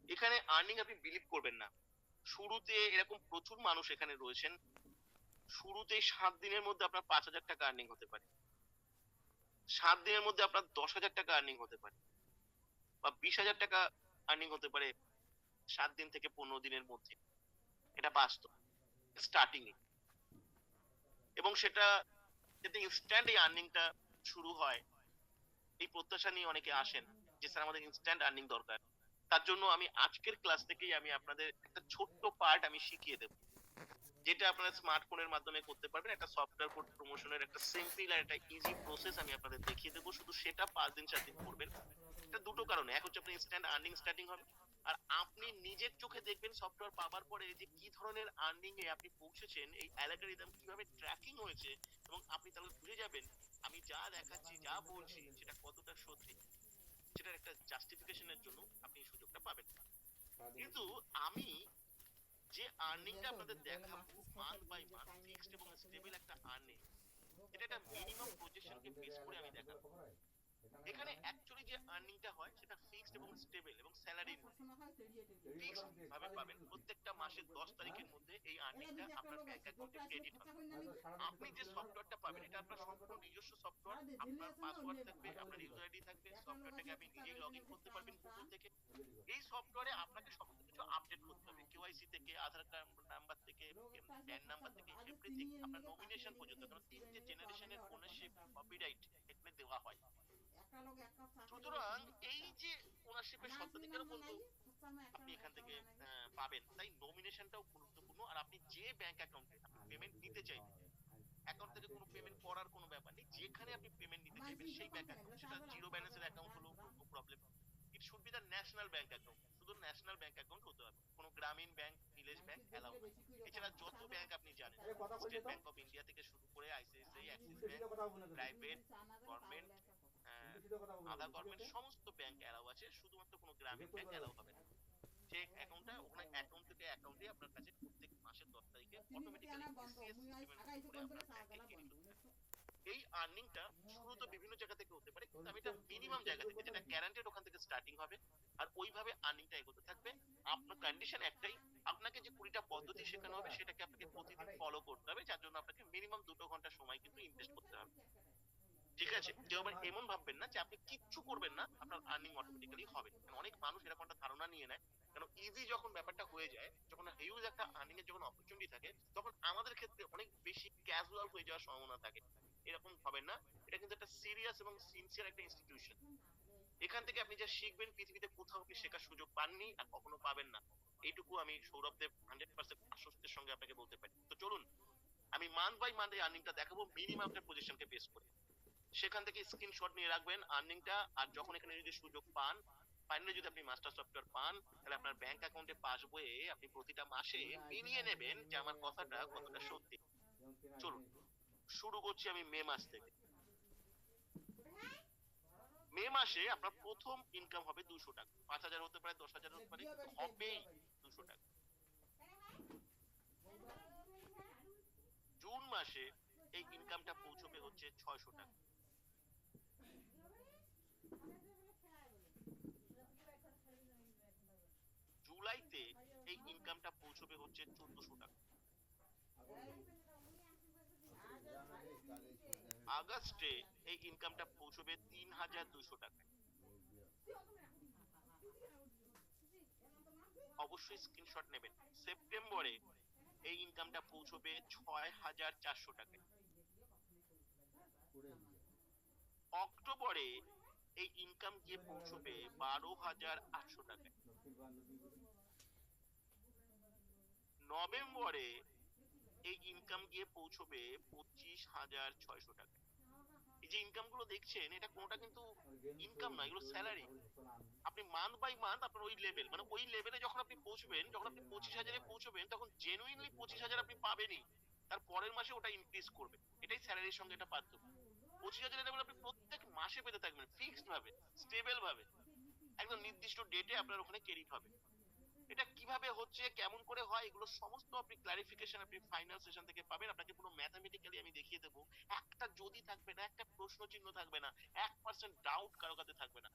এখানে আর্নিং আপনি বিলিভ করবেন না। শুরুতে এরকম প্রচুর মানুষ এখানে রয়েছেন, শুরুতে 7 দিনের মধ্যে আপনার 5,000 টাকা আর্নিং হতে পারে, 7 দিনের মধ্যে আপনার 10,000 টাকা আর্নিং হতে পারে, বা 20,000 টাকা আর্নিং হতে পারে 7 দিন থেকে 15 দিনের মধ্যে। এটা বাস্তব স্টার্টিং এ। এবং সেটা যাতে ইনস্ট্যান্ট এই আর্নিংটা শুরু হয়, এই প্রত্যাশা নিয়ে অনেকে আসেন যে স্যার আমাদের ইনস্ট্যান্ট আর্নিং দরকার। তার জন্য আমি আজকের ক্লাস থেকেই আমি আপনাদের একটা ছোট্ট পার্ট আমি শিখিয়ে দেবো, যেটা আপনারা স্মার্টফোনের মাধ্যমে করতে পারবেন। একটা সফটওয়্যার কোড প্রমোশনের একটা সিম্পল আর একটা ইজি প্রসেস আমি আপনাদের দেখিয়ে দেবো। শুধু সেটা 5 দিন 7 দিন করবেন। এটা দুটো কারণে, এক হচ্ছে আপনার ইনস্ট্যান্ট আর্নিং স্টার্টিং হবে, আর আপনি নিজের চোখে দেখবেন সফটওয়্যার পাওয়ার পরে যে কি ধরনের আর্নিং এ আপনি পৌঁছেছেন, এই অ্যালগরিদম কিভাবে ট্র্যাকিং হয়েছে, এবং আপনি তাহলে বুঝে যাবেন আমি যা দেখাচ্ছি, যা বলছি সেটা কতটা সত্যি। সেটার একটা জাস্টিফিকেশনের জন্য আপনি এই সুযোগটা পাবেন। কিন্তু আমি যে আর্নিংটা আপনাদের দেখাবো মান্থ বাই মান্থ, ফিক্সড এবং স্টেবল একটা আর্নিং, এটা একটা মিনিমাম প্রজেকশনকে বেস করে আমি দেখাবো। এখানে অ্যাকচুয়ালি যে আর্নিংটা হয় সেটা ফিক্সড এবং স্টেবল এবং স্যালারির মধ্যে ফিক্সড ভাবে পাবেন। প্রত্যেকটা মাসের 10 তারিখের মধ্যে এই আর্নিংটা আপনার ব্যাংক অ্যাকাউন্টে ক্রেডিট হবে। আপনি যে সফটওয়্যারটা পাবেন এটা আপনার সম্পূর্ণ নিজস্ব সফটওয়্যার। আপনার পাসওয়ার্ড থাকবে, আপনার ইউজার আইডি থাকবে, সফটওয়্যারটাকে আপনি নিজেই লগ ইন করতে পারবেন গুগল থেকে। এই সফটওয়্যারে আপনাকে সমস্ত কিছু আপডেট করতে হবে, কেওয়াইসি থেকে, আধার কার্ড নাম্বার থেকে, প্যান নাম্বার থেকে, এভরিথিং, আপনার নমিনেশন পর্যন্ত। কারণ 3টে জেনারেশনের ওনারশিপ কপিরাইট এখানে দেওয়া হয়। সুতরাং এই যে ওনারশিপের স্বত্বাধিকারও কিন্তু আপনি এখান থেকে পাবেন। তাই নমিনেশনটাও গুরুত্বপূর্ণ। আর আপনি যে ব্যাংক অ্যাকাউন্টে আপনি পেমেন্ট নিতে চাইবেন, অ্যাকাউন্ট থেকে কোনো পেমেন্ট করার কোনো ব্যাপার নেই, যেখানে আপনি পেমেন্ট নিতে চাইবেন সেই ব্যাংক অ্যাকাউন্ট, সেটা জিরো ব্যালেন্সের অ্যাকাউন্ট হলেও কোনো problem. It should be the national bank account, শুধু ন্যাশনাল ব্যাংক অ্যাকাউন্ট হতে হবে। কোনো গ্রামীণ ব্যাংক, ভিলেজ ব্যাংক অ্যালাউ না। এছাড়া যত ব্যাংক আপনি জানেন, স্টেট ব্যাংক অফ ইন্ডিয়া থেকে শুরু করে ICICI, Axis bank, private, government, আধা গভর্নমেন্ট, সমস্ত ব্যাংক অ্যালাউ আছে। শুধুমাত্র কোনো গ্রামীণ ব্যাংক অ্যালাউ হবে না। যে অ্যাকাউন্টটা ওখানে অ্যাকাউন্ট থেকে অ্যাকাউন্টে আপনার কাছে প্রত্যেক মাসের 10 তারিখে অটোমেটিক্যালি এসসিএস সিস্টেমের মধ্যে আপনার ব্যাংকে ক্রেডিট হতে থাকে। এই আর্নিংটা শুরু তো বিভিন্ন জায়গা থেকে হতে পারে, কিন্তু আমি এটা মিনিমাম জায়গা থেকে, যেটা গ্যারান্টেড, ওখান থেকে স্টার্টিং হবে। আর ওইভাবে আর্নিংটা এগোতে থাকবে। আপনার কন্ডিশন একটাই, আপনাকে যে 20টা পদ্ধতি শেখানো হবে সেটাকে আপনাকে প্রতিদিন ফলো করতে হবে, যার জন্য আপনাকে মিনিমাম 2 ঘন্টা সময় কিন্তু ইনভেস্ট করতে হবে। ঠিক আছে? কেউ আবার এমন ভাববেন না যে আপনি কিচ্ছু করবেন না, আপনার আর্নিং অটোমেটিক্যালি হবে। কারণ অনেক মানুষ এরকম একটা ধারণা নিয়ে নেয়। কারণ ইজি যখন ব্যাপারটা হয়ে যায়, যখন হিউজ একটা আর্নিং এর যখন অপরচুনিটি থাকে, তখন আমাদের ক্ষেত্রে অনেক বেশি ক্যাজুয়াল হয়ে যাওয়ার সম্ভাবনা থাকে। এরকম হবেন না। এটা কিন্তু একটা সিরিয়াস এবং সিনসিয়ার একটা ইনস্টিটিউশন। এখান থেকে আপনি যা শিখবেন পৃথিবীতে কোথাও কি শেখার সুযোগ পাননি আর কখনো পাবেন না। এইটুকু আমি সৌরভ দেব 100% আশ্বস্তের সঙ্গে আপনাকে বলতে পারি। তো চলুন আমি মান্থ বাই মান্থ এই আর্নিংটা দেখাবো মিনিমাম একটা পজিশনকে বেস করে। সেখান থেকে স্ক্রিনশট নিয়ে রাখবেন আর্নিংটা। আর যখন এখানে যদি সুযোগ পান, ফাইনালি যদি আপনি মাস্টার সফটওয়্যার পান, তাহলে আপনার ব্যাংক অ্যাকাউন্টে পাসবইয়ে আপনি প্রতিটা মাসে মিলিয়ে নেবেন যে আমার কথাটা কতটা সত্যি। চলুন শুরু করছি আমি মে মাস থেকে। মে মাসে আপনার প্রথম ইনকাম হবে 200 টাকা। 5,000 হতে পারে, 10,000 হতে পারে, হবেই 200 টাকা। জুন মাসে এই ইনকামটা পৌঁছবে হচ্ছে 600 টাকা। জুলাইতে এই ইনকামটা পৌঁছবে হচ্ছে 1,400 টাকা। আগস্টে এই ইনকামটা পৌঁছবে 3,200 টাকায়। অবশ্যই স্ক্রিনশট নেবেন। সেপ্টেম্বরে এই ইনকামটা পৌঁছবে 6,400 টাকায়। অক্টোবরে এই ইনকাম গিয়ে পৌঁছবে 12,800 টাকায়। নভেম্বরে এই ইনকাম গিয়ে পৌঁছবে 25,600 টাকায়। এই যে ইনকাম গুলো দেখছেন, এটা কোনোটা কিন্তু ইনকাম নয়, এগুলো স্যালারি। আপনি মান্থ বাই মান্থ আপনার ওই লেভেল, মানে ওই লেভেলে যখন আপনি পৌঁছবেন, যখন আপনি 25,000-এ পৌঁছবেন, তখন জেনুইনলি 25,000 আপনি পাবেনই। তার পরের মাসে ওটা ইনক্রিজ করবে। এটাই স্যালারির সঙ্গে এটা পার্থক্য। 25,000-এর লেভেল আপনি প্রত্যেক মাসে পেতে থাকবেন, ফিক্সড ভাবে, স্টেবল ভাবে, একদম নির্দিষ্ট ডেটে আপনার ওখানে ক্রেডিট হবে। এটা কিভাবে হচ্ছে, কেমন করে হয়, এগুলো সমস্ত আপনি ক্লারিফিকেশন আপনি ফাইনাল সেশন থেকে পাবেন। আপনাকে পুরো ম্যাথমেটিক্যালি আমি দেখিয়ে দেবো। একটা যদি থাকবে না, একটা প্রশ্ন চিহ্ন থাকবে না, 1% ডাউট কারো কাছে থাকবে না।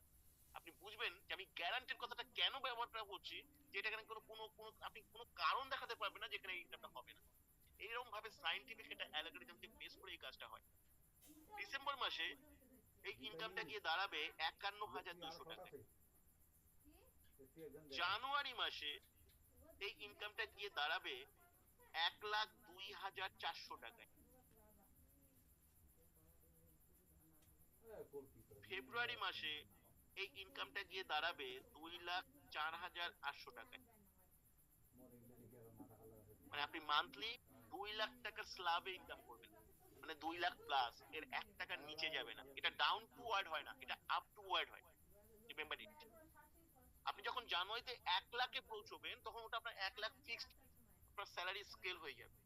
আপনি বুঝবেন যে আমি গ্যারান্টির কথাটা কেন ব্যবহারটা করছি, যে এটা এখানে কোনো আপনি কোনো কারণ দেখাতে পারবেন না যেখানে এইটা হবে না। এইরকম ভাবে সায়েন্টিফিক একটা অ্যালগরিদমকে বেস করে এই কাজটা হয়। ডিসেম্বর মাসে এই ইনকামটা গিয়ে দাঁড়াবে 51,200 টাকায়। জানুয়ারি মাসে এই ইনকামটা গিয়ে দাঁড়াবে 1,02,400 টাকায়। ফেব্রুয়ারি মাসে এই ইনকামটা গিয়ে দাঁড়াবে 2,04,800 টাকায়। মানে আপনি মান্থলি 2 লাখ টাকার স্ল্যাবে ইনকাম করবেন, মানে 2 লাখ প্লাস, এর 1 টাকার নিচে যাবে না। এটা ডাউন টু ওয়ার্ড হয় না, এটা আপ টু ওয়ার্ড হয়। Remember it. আপনি যখন জানুয়ারিতে 1 লাখে পৌঁছবেন, তখন ওটা আপনার 1 লাখ ফিক্সড আপনার স্যালারি স্কেল হয়ে যাবে।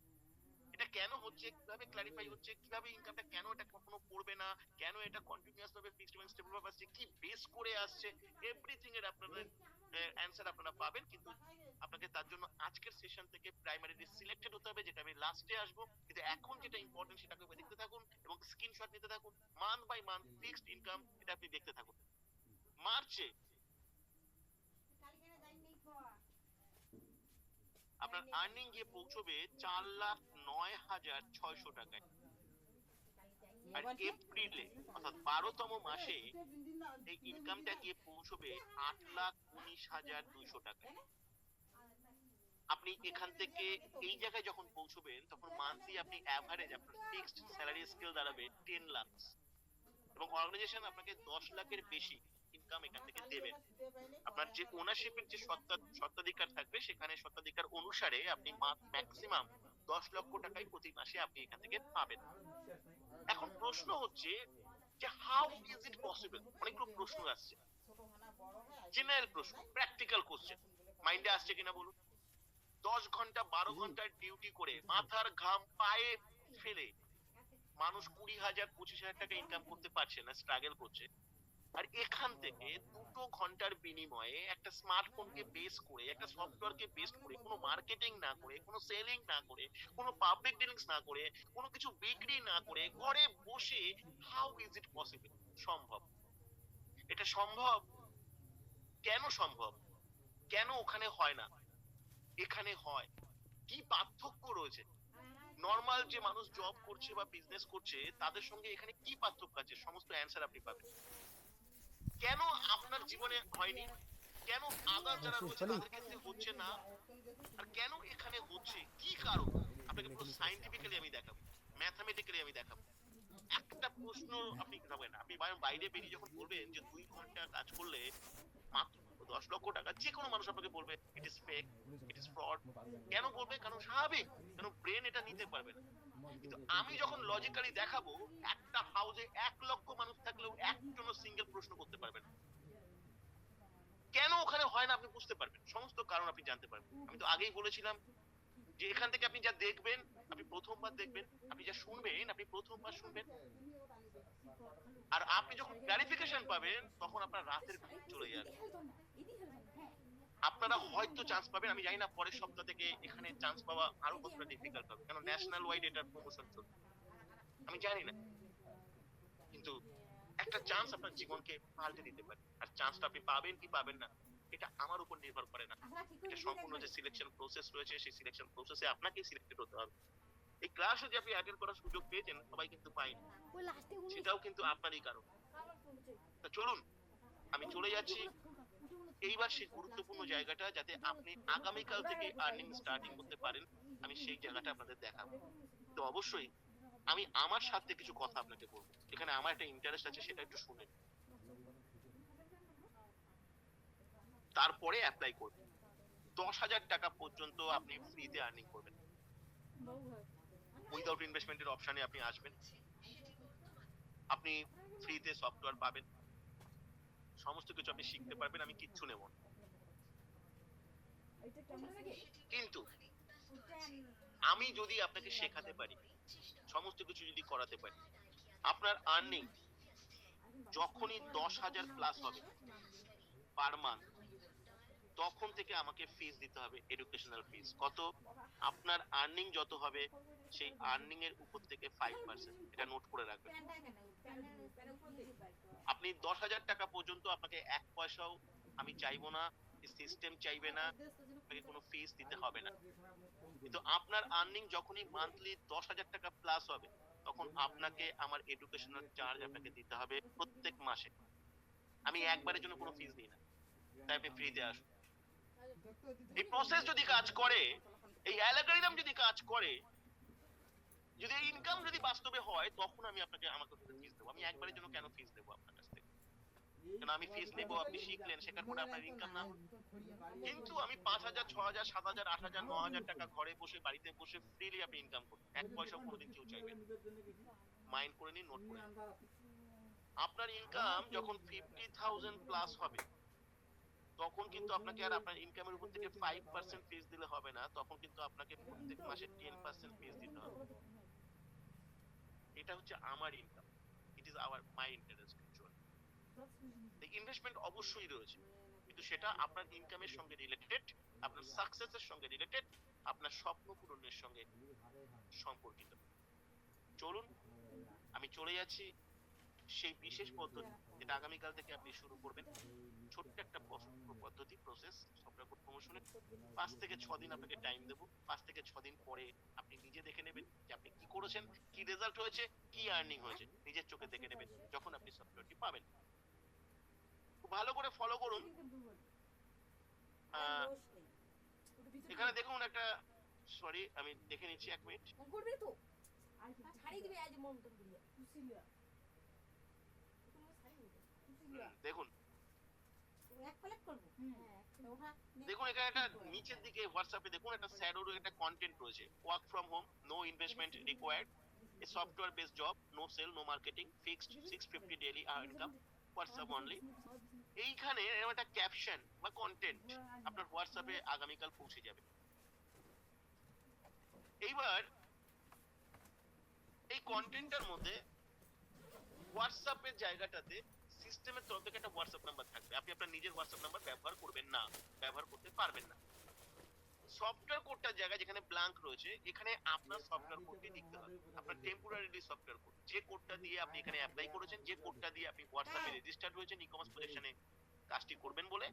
এটা কেন হচ্ছে, কিভাবে ক্লারিফাই হচ্ছে, কিভাবে ইনকামটা, কেন এটা কখনো পড়বে না, কেন এটা কন্টিনিউয়াস ভাবে ফিক্সড এবং স্টেবল ভাবে আসছে, কি বেস করে আসছে, এভরিথিং এর আপনাদের অ্যানসার আপনারা পাবেন। কিন্তু আপনাকে তার জন্য আজকের সেশন থেকে প্রাইমারিলি সিলেক্টেড হতে হবে, যেটা আমি লাস্টে আসবো। কিন্তু এখন যেটা ইম্পর্টেন্ট সেটাকে দেখতে থাকুন এবং স্ক্রিনশট নিতে থাকুন। Month by month fixed income, এটা আপনি দেখতে থাকুন। মার্চে আপনার আর্নিং গিয়ে পৌঁছবে 4,09,600 টাকায়। আর এপ্রিলে অর্থাৎ 12তম মাসে এই ইনকামটা গিয়ে পৌঁছবে 8,19,200 টাকায়। আপনি এখান থেকে এই জায়গায় যখন পৌঁছবেন, তখন মান্থলি আপনি অ্যাভারেজ আপনার ফিক্সড স্যালারি স্কেল দাঁড়াবে 10 লাখ, এবং অর্গানাইজেশন আপনাকে 10 লাখের বেশি ইনকাম এখান থেকে দেবেন। আপনার যে ওনারশিপের যে স্বত্বাধিকার থাকবে, সেখানে স্বত্বাধিকার অনুসারে আপনি ম্যাক্সিমাম 10 লক্ষ টাকাই প্রতি মাসে আপনি এখান থেকে পাবেন। এখন প্রশ্ন হচ্ছে যে হাউ ইজ ইট পসিবল। অনেকগুলো প্রশ্ন আসছে, জেনারেল প্রশ্ন, প্র্যাকটিক্যাল কোশ্চেন। মাইন্ডে আসছে কিনা বলুন? 10 ঘন্টা 12 ঘন্টার ডিউটি করে মাথার ঘাম পায়ে ফেলে মানুষ 20,000 25,000 টাকা ইনকাম করতে পারছে না, স্ট্রাগল করছে। আর এখান থেকে 2 ঘন্টার বিনিময়ে একটা স্মার্টফোনকে বেস করে, একটা সফটওয়্যারকে বেস করে, কোনো মার্কেটিং না করে, কোনো সেলিং না করে, কোনো পাবলিক ডিলিংস না করে, কোনো কিছু বিক্রি না করে, ঘরে বসে হাউ ইজ ইট পসিবল? সম্ভব। এটা সম্ভব। কেন সম্ভব? কেন ওখানে হয় না, এখানে হয়? কি পার্থক্য রয়েছে? নর্মাল যে মানুষ জব করছে বা বিজনেস করছে, তাদের সঙ্গে এখানে কি পার্থক্য আছে? সমস্ত অ্যান্সার আপনি পাবেন। কেন আপনার জীবনে হয়নি, কেন আদার যারা রয়েছে তাদের ক্ষেত্রে হচ্ছে না, আর কেন এখানে হচ্ছে, কি কারণ? আপনাকে পুরো সায়েন্টিফিক্যালি আমি দেখাবো, ম্যাথমেটিক্যালি আমি দেখাবো। একটা প্রশ্ন আপনি পাবেন না। আপনি বাইরে বেরিয়ে যখন বলবেন যে 2 ঘন্টা কাজ করলে মাত্র 10 লক্ষ টাকা, যে কোনো মানুষ আপনাকে বলবে it is fake, it is fraud. কেন বলবে? কারণ স্বাভাবিক, কারণ ব্রেন এটা নিতে পারবে না। কিন্তু আমি যখন লজিক্যালি দেখাবো, একটা হাউসে 1 লক্ষ মানুষ থাকলেও একজনও সিঙ্গেল প্রশ্ন করতে পারবে না। কেন ওখানে হয় না আপনি বুঝতে পারবেন, সমস্ত কারণ আপনি জানতে পারবেন। আমি তো আগেই বলেছিলাম যে এখান থেকে আপনি যা দেখবেন, আপনি প্রথমবার দেখবেন, আপনি যা শুনবেন, আপনি প্রথমবার শুনবেন। আর আপনি যখন ক্লারিফিকেশন পাবেন, তখন আপনার রাতের ঘুম চলে যাবে। আপনারা হয়তো চান্স পাবেন, আমি জানি না পরের সপ্তাহ থেকে এখানে চান্স পাওয়া আরো কতটা ডিফিকাল্ট হবে, কারণ ন্যাশনাল ওয়াইড এটার প্রমোশন চলছে, আমি জানি না। কিন্তু একটা চান্স আপনার জীবনকে পাল্টে দিতে পারে। আর চান্সটা আপনি পাবেন কি পাবেন না, এটা আমার উপর নির্ভর করে না। এটা সম্পূর্ণ যে সিলেকশন প্রসেস রয়েছে, সেই সিলেকশন প্রসেসে আপনাকেই সিলেক্টেড হতে হবে। এই ক্লাসে যে আপনি অ্যাটেন্ড করার সুযোগ পেয়েছেন সবাই কিন্তু পায়নি, সেটাও কিন্তু আপনারই কারণ। তা চলুন আমি চলে যাচ্ছি এইবার সেই গুরুত্বপূর্ণ জায়গাটা, যাতে আপনি আগামীকাল থেকে আর্নিং স্টার্টিং করতে পারেন, আমি সেই জায়গাটা আপনাদের দেখাবো। তো অবশ্যই আমি আমার সাথে কিছু কথা আপনাকে বলবো, এখানে আমার একটা ইন্টারেস্ট আছে, সেটা একটু শুনে তারপরে অ্যাপ্লাই করবেন। 10,000 টাকা পর্যন্ত আপনি ফ্রিতে আর্নিং করবেন, উইদাউট ইনভেস্টমেন্টের অপশনে আপনি আসবেন, আপনি ফ্রিতে সফটওয়্যার পাবেন, সমস্ত কিছু আপনি শিখতে পারবেন, আমি কিচ্ছু নেব না। কিন্তু আমি যদি আপনাকে শেখাতে পারি, সমস্ত কিছু যদি করাতে পারি, আপনার আর্নিং যখনই 10,000 প্লাস হবে পার মান্থ, তখন থেকে আমাকে ফিস দিতে হবে, এডুকেশনাল ফিস। কত? আপনার আর্নিং যত হবে সেই আর্নিং এর উপর থেকে 5%, এটা নোট করে রাখবেন। আপনি 10,000 টাকা পর্যন্ত আপনাকে এক পয়সাও আমি চাইবো না, সিস্টেম চাইবে না, আপনাকে কোনো ফিস দিতে হবে না। কিন্তু আপনার আর্নিং যখনই মান্থলি 10,000 টাকা প্লাস হবে, তখন আপনাকে আমার এডুকেশনাল চার্জ আপনাকে দিতে হবে প্রত্যেক মাসে। আমি একবারের জন্য কোনো ফিস দিই না, তাই আপনি ফ্রিতে আসুন। এই প্রসেস যদি কাজ করে, এই অ্যালগরিদম যদি কাজ করে, যদি ইনকাম যদি বাস্তবে হয়, তখন আমি আপনাকে আমার কাছ থেকে ফিস দেবো। আমি একবারের জন্য কেন ফিস দেবো আপনার কাছ থেকে? কেন আমি ফিস নেবো, আপনি শিখলেন, শেখার পরে আপনার ইনকাম না হলো? কিন্তু আমি 5,000, 6,000, 7,000, 8,000, 9,000 টাকা ঘরে বসে, বাড়িতে বসে ফ্রিলি আপনি ইনকাম করুন, এক পয়সাও কোনোদিন কেউ চাইবে না। মাইন্ড করে নিন, নোট করে নিন। আপনার ইনকাম যখন 50,000 প্লাস হবে, তখন কিন্তু আপনাকে আর আপনার ইনকামের উপর থেকে 5% ফিস দিলে হবে না, তখন কিন্তু আপনাকে প্রত্যেক মাসে 10% ফিস দিতে হবে। এটা হচ্ছে আমার income, it is our my interest. Investment অবশ্যই রয়েছে, কিন্তু সেটা আপনার ইনকামের সঙ্গে রিলেটেড, আপনার সাকসেসের সঙ্গে রিলেটেড, আপনার স্বপ্ন পূরণের সঙ্গে সম্পর্কিত। চলুন আমি চলে যাচ্ছি সেই বিশেষ পদ্ধতি যেটা আগামীকাল থেকে আপনি শুরু করবেন। ছোট্ট একটা পদ্ধতি, প্রসেস, সফটওয়্যার কোড প্রমোশনের 5 থেকে 6 দিন আপনাকে টাইম দেবো। 5 থেকে 6 দিন পরে আপনি নিজে দেখে নেবেন যে আপনি কি করেছেন, কি রেজাল্ট হয়েছে, কি আর্নিং হয়েছে, নিজের চোখে দেখে নেবেন যখন আপনি সফটওয়্যারটি পাবেন। খুব ভালো করে ফলো করুন। এখানে দেখুন একটা, সরি আমি দেখে নিচ্ছি, 1 মিনিট। দেখুন দেখুন এখানে একটা নিচের দিকে হোয়াটসঅ্যাপে দেখুন একটা স্যাডোর একটা কন্টেন্ট রয়েছে, work from home, no investment required, a software based job, no sell, no marketing, fixed 650 daily income, WhatsApp only. এইখানে এরকম একটা ক্যাপশন বা কন্টেন্ট আপনার হোয়াটসঅ্যাপে আগামীকাল পৌঁছে যাবে। এইবার এই কন্টেন্টটার মধ্যে হোয়াটসঅ্যাপের জায়গাটাতে সিস্টেমের তরফ থেকে একটা হোয়াটসঅ্যাপ নাম্বার থাকবে। আপনি আপনার নিজের হোয়াটসঅ্যাপ নাম্বার ব্যবহার করবেন না, ব্যবহার করতে পারবেন না। সফটওয়্যার কোডটার জায়গায় যেখানে ব্ল্যাঙ্ক রয়েছে, এখানে আপনার সফটওয়্যার কোডটি লিখতে হবে, আপনার টেম্পোরারি সফটওয়্যার কোড, যে কোডটা দিয়ে আপনি এখানে অ্যাপ্লাই করেছেন, যে কোডটা দিয়ে আপনি হোয়াটসঅ্যাপে রেজিস্টার্ড হয়েছেন ই কমার্স প্রজেকশনে কাজটি করবেন বলে,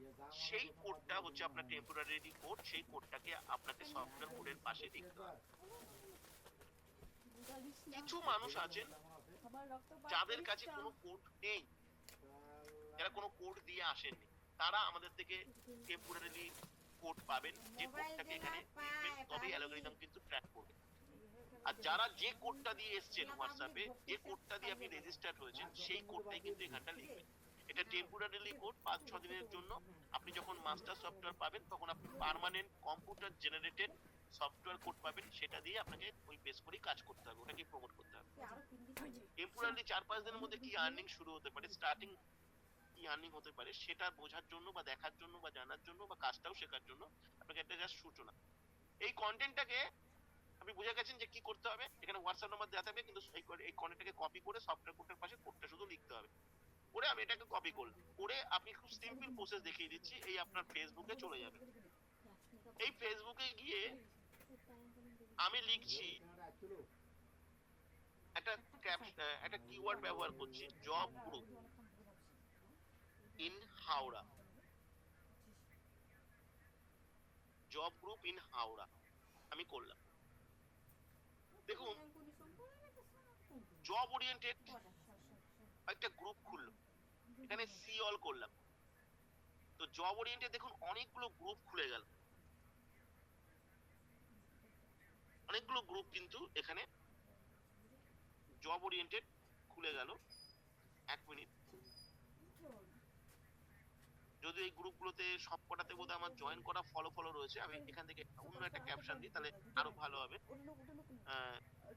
সেই কোডটা হচ্ছে আপনার টেম্পোরারি কোড। সেই কোডটাকে আপনাকে সফটওয়্যার কোডের পাশে লিখতে হবে। কিছু মানুষ আছেন যাদের কাছে কোনো কোড নেই, যারা কোনো কোড দিয়ে আসেননি, তারা আমাদের থেকে টেম্পোরারি কোড পাবেন, যে কোডটাকে এখানে লিখবেন, তবেই অ্যালগরিদম কিন্তু ট্র্যাক করবে। আর যারা যে কোডটা দিয়ে এসেছেন হোয়াটসঅ্যাপে, যে কোডটা দিয়ে আপনি রেজিস্টার্ড হয়েছেন, সেই কোডটাই কিন্তু এখানটা লিখবেন। এটা টেম্পোরারি কোড, 5-6 দিনের জন্য। আপনি যখন মাস্টার সফটওয়্যার পাবেন, তখন আপনি permanent computer generated software code পাবেন, সেটা দিয়ে আপনাকে ওই বেস করেই কাজ করতে হবে, ওটাকে প্রমোট করতে হবে। টেম্পোরারি 4-5 দিনের মধ্যে কি আর্নিং শুরু হতে পারে, স্টার্টিং কি আর্নিং হতে পারে, সেটা বোঝার জন্য বা দেখার জন্য বা জানার জন্য বা কাজটাও শেখার জন্য আপনাকে একটা জাস্ট সূচনা। এই কন্টেন্টটাকে আপনি বুঝে গেছেন যে কি করতে হবে, এখানে হোয়াটসঅ্যাপ নাম্বার দেওয়া থাকবে, কিন্তু এই কন্টেন্টটাকে কপি করে সফটওয়্যার কোডের পাশে কোডটা শুধু লিখতে হবে। করে আমি এটাকে কপি করলাম, করে আপনি খুব সিম্পল প্রসেস দেখিয়ে দিচ্ছি। এই আপনার ফেসবুকে চলে যাবে। এই ফেসবুকে গিয়ে আমি লিখছি একটা কিওয়ার্ড ব্যবহার করছি, job group in Howrah, job group in Howrah আমি করলাম। দেখুন জব ওরিয়েন্টেড একটা গ্রুপ খুললো, এখানে সি অল করলাম, তো জব ওরিয়েন্টেড দেখুন অনেকগুলো গ্রুপ খুলে গেল, অনেকগুলো গ্রুপ কিন্তু এখানে জব ওরিয়েন্টেড খুলে গেল। 1 মিনিট, যদি এই গ্রুপগুলোতে সবকটাতে বোধহয় আমার জয়েন করা ফলো রয়েছে, আমি এখান থেকে অন্য একটা ক্যাপশন দিই তাহলে আরো ভালো হবে।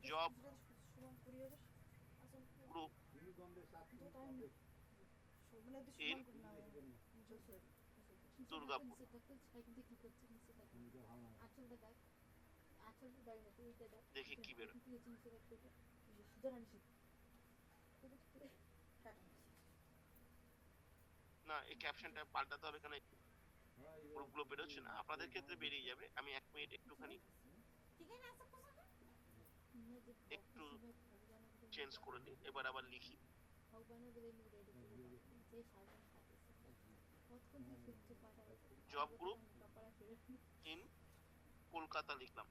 জব গ্রুপ ইন দুর্গাপুর, দেখি কি বেরোয়। না, এই ক্যাপশনটা পাল্টাতে হবে, এখানে গ্রুপগুলো বেরোচ্ছে না, আপনাদের ক্ষেত্রে বেরিয়ে যাবে। আমি 1 মিনিট একটুখানি একটু চেঞ্জ করে নিই, এবার আবার লিখি জব গ্রুপ ইন কলকাতা লিখলাম।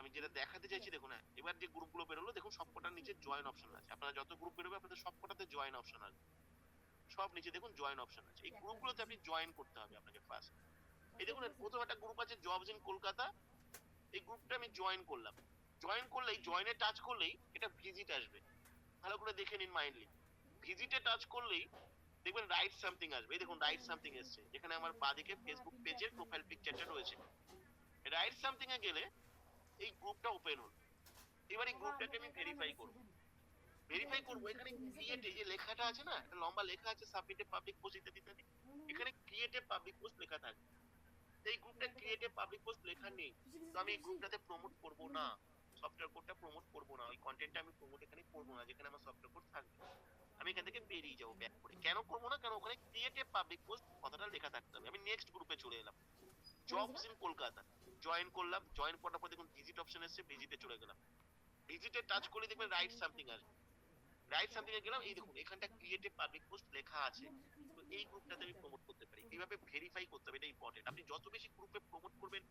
আমি যেটা দেখাতে চাইছি দেখুন, এবার যে গ্রুপগুলো বেরোলো দেখুন সবকটার নিচে জয়েন অপশন আছে, আপনারা যত গ্রুপ বেরোবে আপনাদের সবকটাতে জয়েন অপশন আছে, সব নিচে দেখুন জয়েন অপশন আছে। এই গ্রুপগুলোতে আপনি জয়েন করতে হবে আপনাকে ফার্স্ট। এই দেখুন প্রথম একটা গ্রুপ আছে জবস ইন কলকাতা, এই গ্রুপটা আমি জয়েন করলাম। জয়েন করলেই, জয়েনে টাচ করলেই এটা ভিজিট আসবে, ভালো করে দেখে নিন মাইন্ডলি। ভিজিটে টাচ করলেই দেখবেন রাইট সামথিং আসবে, এই দেখুন রাইট সামথিং এসছে, যেখানে আমার বাঁদিকে ফেসবুক পেজের প্রোফাইল পিকচারটা রয়েছে। রাইট সামথিং এ গেলে এই গ্রুপটা ওপেন হলো। এবার এই গ্রুপটাকে আমি ভেরিফাই করবো। এখানে ক্রিয়েট, এই যে লেখাটা আছে না, একটা লম্বা লেখা আছে সাবমিট এ পাবলিক পোস্ট ইত্যাদি ইত্যাদি, এখানে ক্রিয়েট এ পাবলিক পোস্ট লেখা থাকবে। এই গ্রুপটা ক্রিয়েট এ পাবলিক পোস্ট লেখা নেই, তো আমি এই গ্রুপটাতে প্রমোট করব না, সফটওয়্যার কোডটা প্রমোট করব না, ওই কন্টেন্টটা আমি প্রমোট এখানে করব না যেখানে আমার সফটওয়্যার কোড থাকবে। আমি এখান থেকে বেরিয়ে যাবো ব্যাক করে। কেন করবো না? কারণ ওখানে ক্রিয়েট এ পাবলিক পোস্ট কথাটা লেখা থাকতে হবে। আমি নেক্সট গ্রুপে চলে এলাম, জবস ইন কলকাতা, জয়েন করলাম। জয়েন করার পর দেখুন ভিজিট অপশন এসেছে, ভিজিটে চলে গেলাম। ভিজিটে টাচ করলে দেখবেন রাইট সামথিং আসবে, রাইট সামথিং এ গেলাম, এই দেখুন এখানটা ক্রিয়েট এ পাবলিক পোস্ট লেখা আছে, তো এই গ্রুপটাতে আমি প্রমোট করতে পারি। এইভাবে ভেরিফাই করতে হবে, এটা ইম্পর্টেন্ট। আপনি যত বেশি গ্রুপে প্রমোট করবেন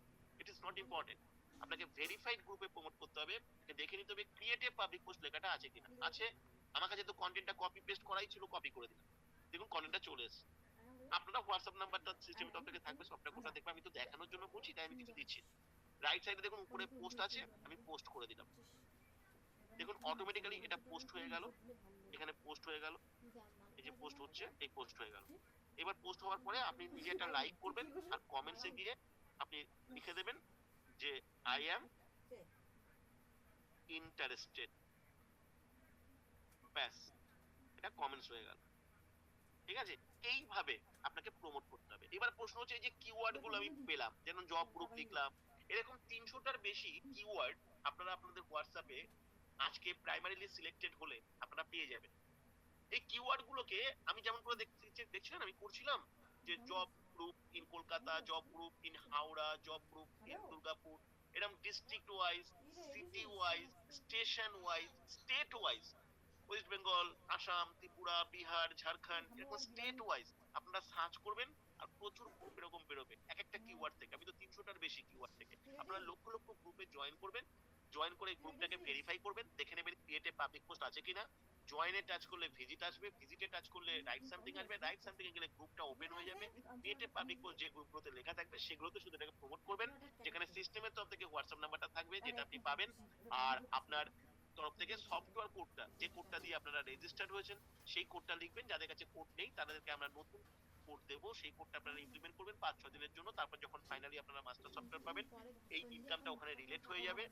ইট ইজ নট ইম্পর্টেন্ট, আপনাকে ভেরিফাইড গ্রুপে প্রমোট করতে হবে, দেখে নিতে হবে ক্রিয়েট এ পাবলিক পোস্ট লেখাটা আছে কিনা। আছে, আমার কাছে তো কন্টেন্টটা কপি পেস্ট করাই ছিল, কপি করে দিলাম, দেখুন কন্টেন্টটা চলে এসেছে। আপনারা হোয়াটসঅ্যাপ নাম্বারটা সিস্টেমের তরফ থেকে থাকবে, সফটওয়্যার কোডটা দেখবে, আমি তো দেখানোর জন্য বলছি তাই আমি কিছু দিচ্ছি। রাইট সাইডে দেখুন উপরে পোস্ট আছে, আমি পোস্ট করে দিলাম, দেখুন অটোমেটিক্যালি এটা পোস্ট হয়ে গেল, এখানে পোস্ট হয়ে গেল, এই যে পোস্ট হচ্ছে, এই পোস্ট হয়ে গেল। এবার পোস্ট হওয়ার পরে আপনি নিজে একটা লাইক করবেন আর কমেন্টসে গিয়ে আপনি লিখে দেবেন যে আই অ্যাম ইন্টারেস্টেড, ব্যাস, এটা কমেন্টস হয়ে গেল। ঠিক আছে, এইভাবে আপনাকে প্রমোট করতে হবে। এবার প্রশ্ন হচ্ছে এই যে কিওয়ার্ড গুলো আমি পেলাম, যেমন জব গ্রুপ লিখলাম, এরকম 300টার বেশি কিওয়ার্ড আপনারা আপনাদের হোয়াটসঅ্যাপে আজকে প্রাইমারিলি সিলেক্টেড হলে আপনারা পেয়ে যাবেন। এই কিওয়ার্ড গুলোকে আমি যেমন করে দেখছিলেন আমি করছিলাম যে job group in Kolkata, job group in Howrah, job group in Durgapur, এরকম district wise, city wise, station wise, state wise, West Bengal, Assam, Tripura, Bihar, Jharkhand, এরকম স্টেট ওয়াইজ আপনারা সার্চ করবেন আর প্রচুর গ্রুপ এরকম বেরোবে এক একটা কিওয়ার্ড থেকে। আমি তো 300টার বেশি কিওয়ার্ড থেকে আপনারা লক্ষ লক্ষ গ্রুপে জয়েন করবেন, জয়েন করে গ্রুপটাকে ভেরিফাই করবেন, দেখে নেবেন ক্রিয়েট এ পাবলিক পোস্ট আছে কিনা। জয়েনে টাচ করলে ভিজিট আসবে, ভিজিটে টাচ করলে রাইট সামথিং আসবে, রাইট সামথিং এ গেলে গ্রুপটা ওপেন হয়ে যাবে। ক্রিয়েট এ পাবলিক পোস্ট যে গ্রুপগুলোতে লেখা থাকবে সেগুলোতে শুধু এটাকে প্রমোট করবেন, যেখানে সিস্টেমের তরফ থেকে হোয়াটসঅ্যাপ নাম্বারটা থাকবে যেটা আপনি পাবেন, আর আপনার তরফ থেকে সফটওয়্যার কোডটা, যে কোডটা দিয়ে আপনারা রেজিস্টার্ড হয়েছেন সেই কোডটা লিখবেন। যাদের কাছে কোড নেই তাদেরকে আমরা নতুন কোড দেবো, সেই কোডটা আপনারা ইমপ্লিমেন্ট করবেন 5-6 দিনের জন্য। তারপর যখন ফাইনালি আপনারা মাস্টার সফটওয়্যার পাবেন, এই ইনকামটা ওখানে রিলেট হয়ে যাবে।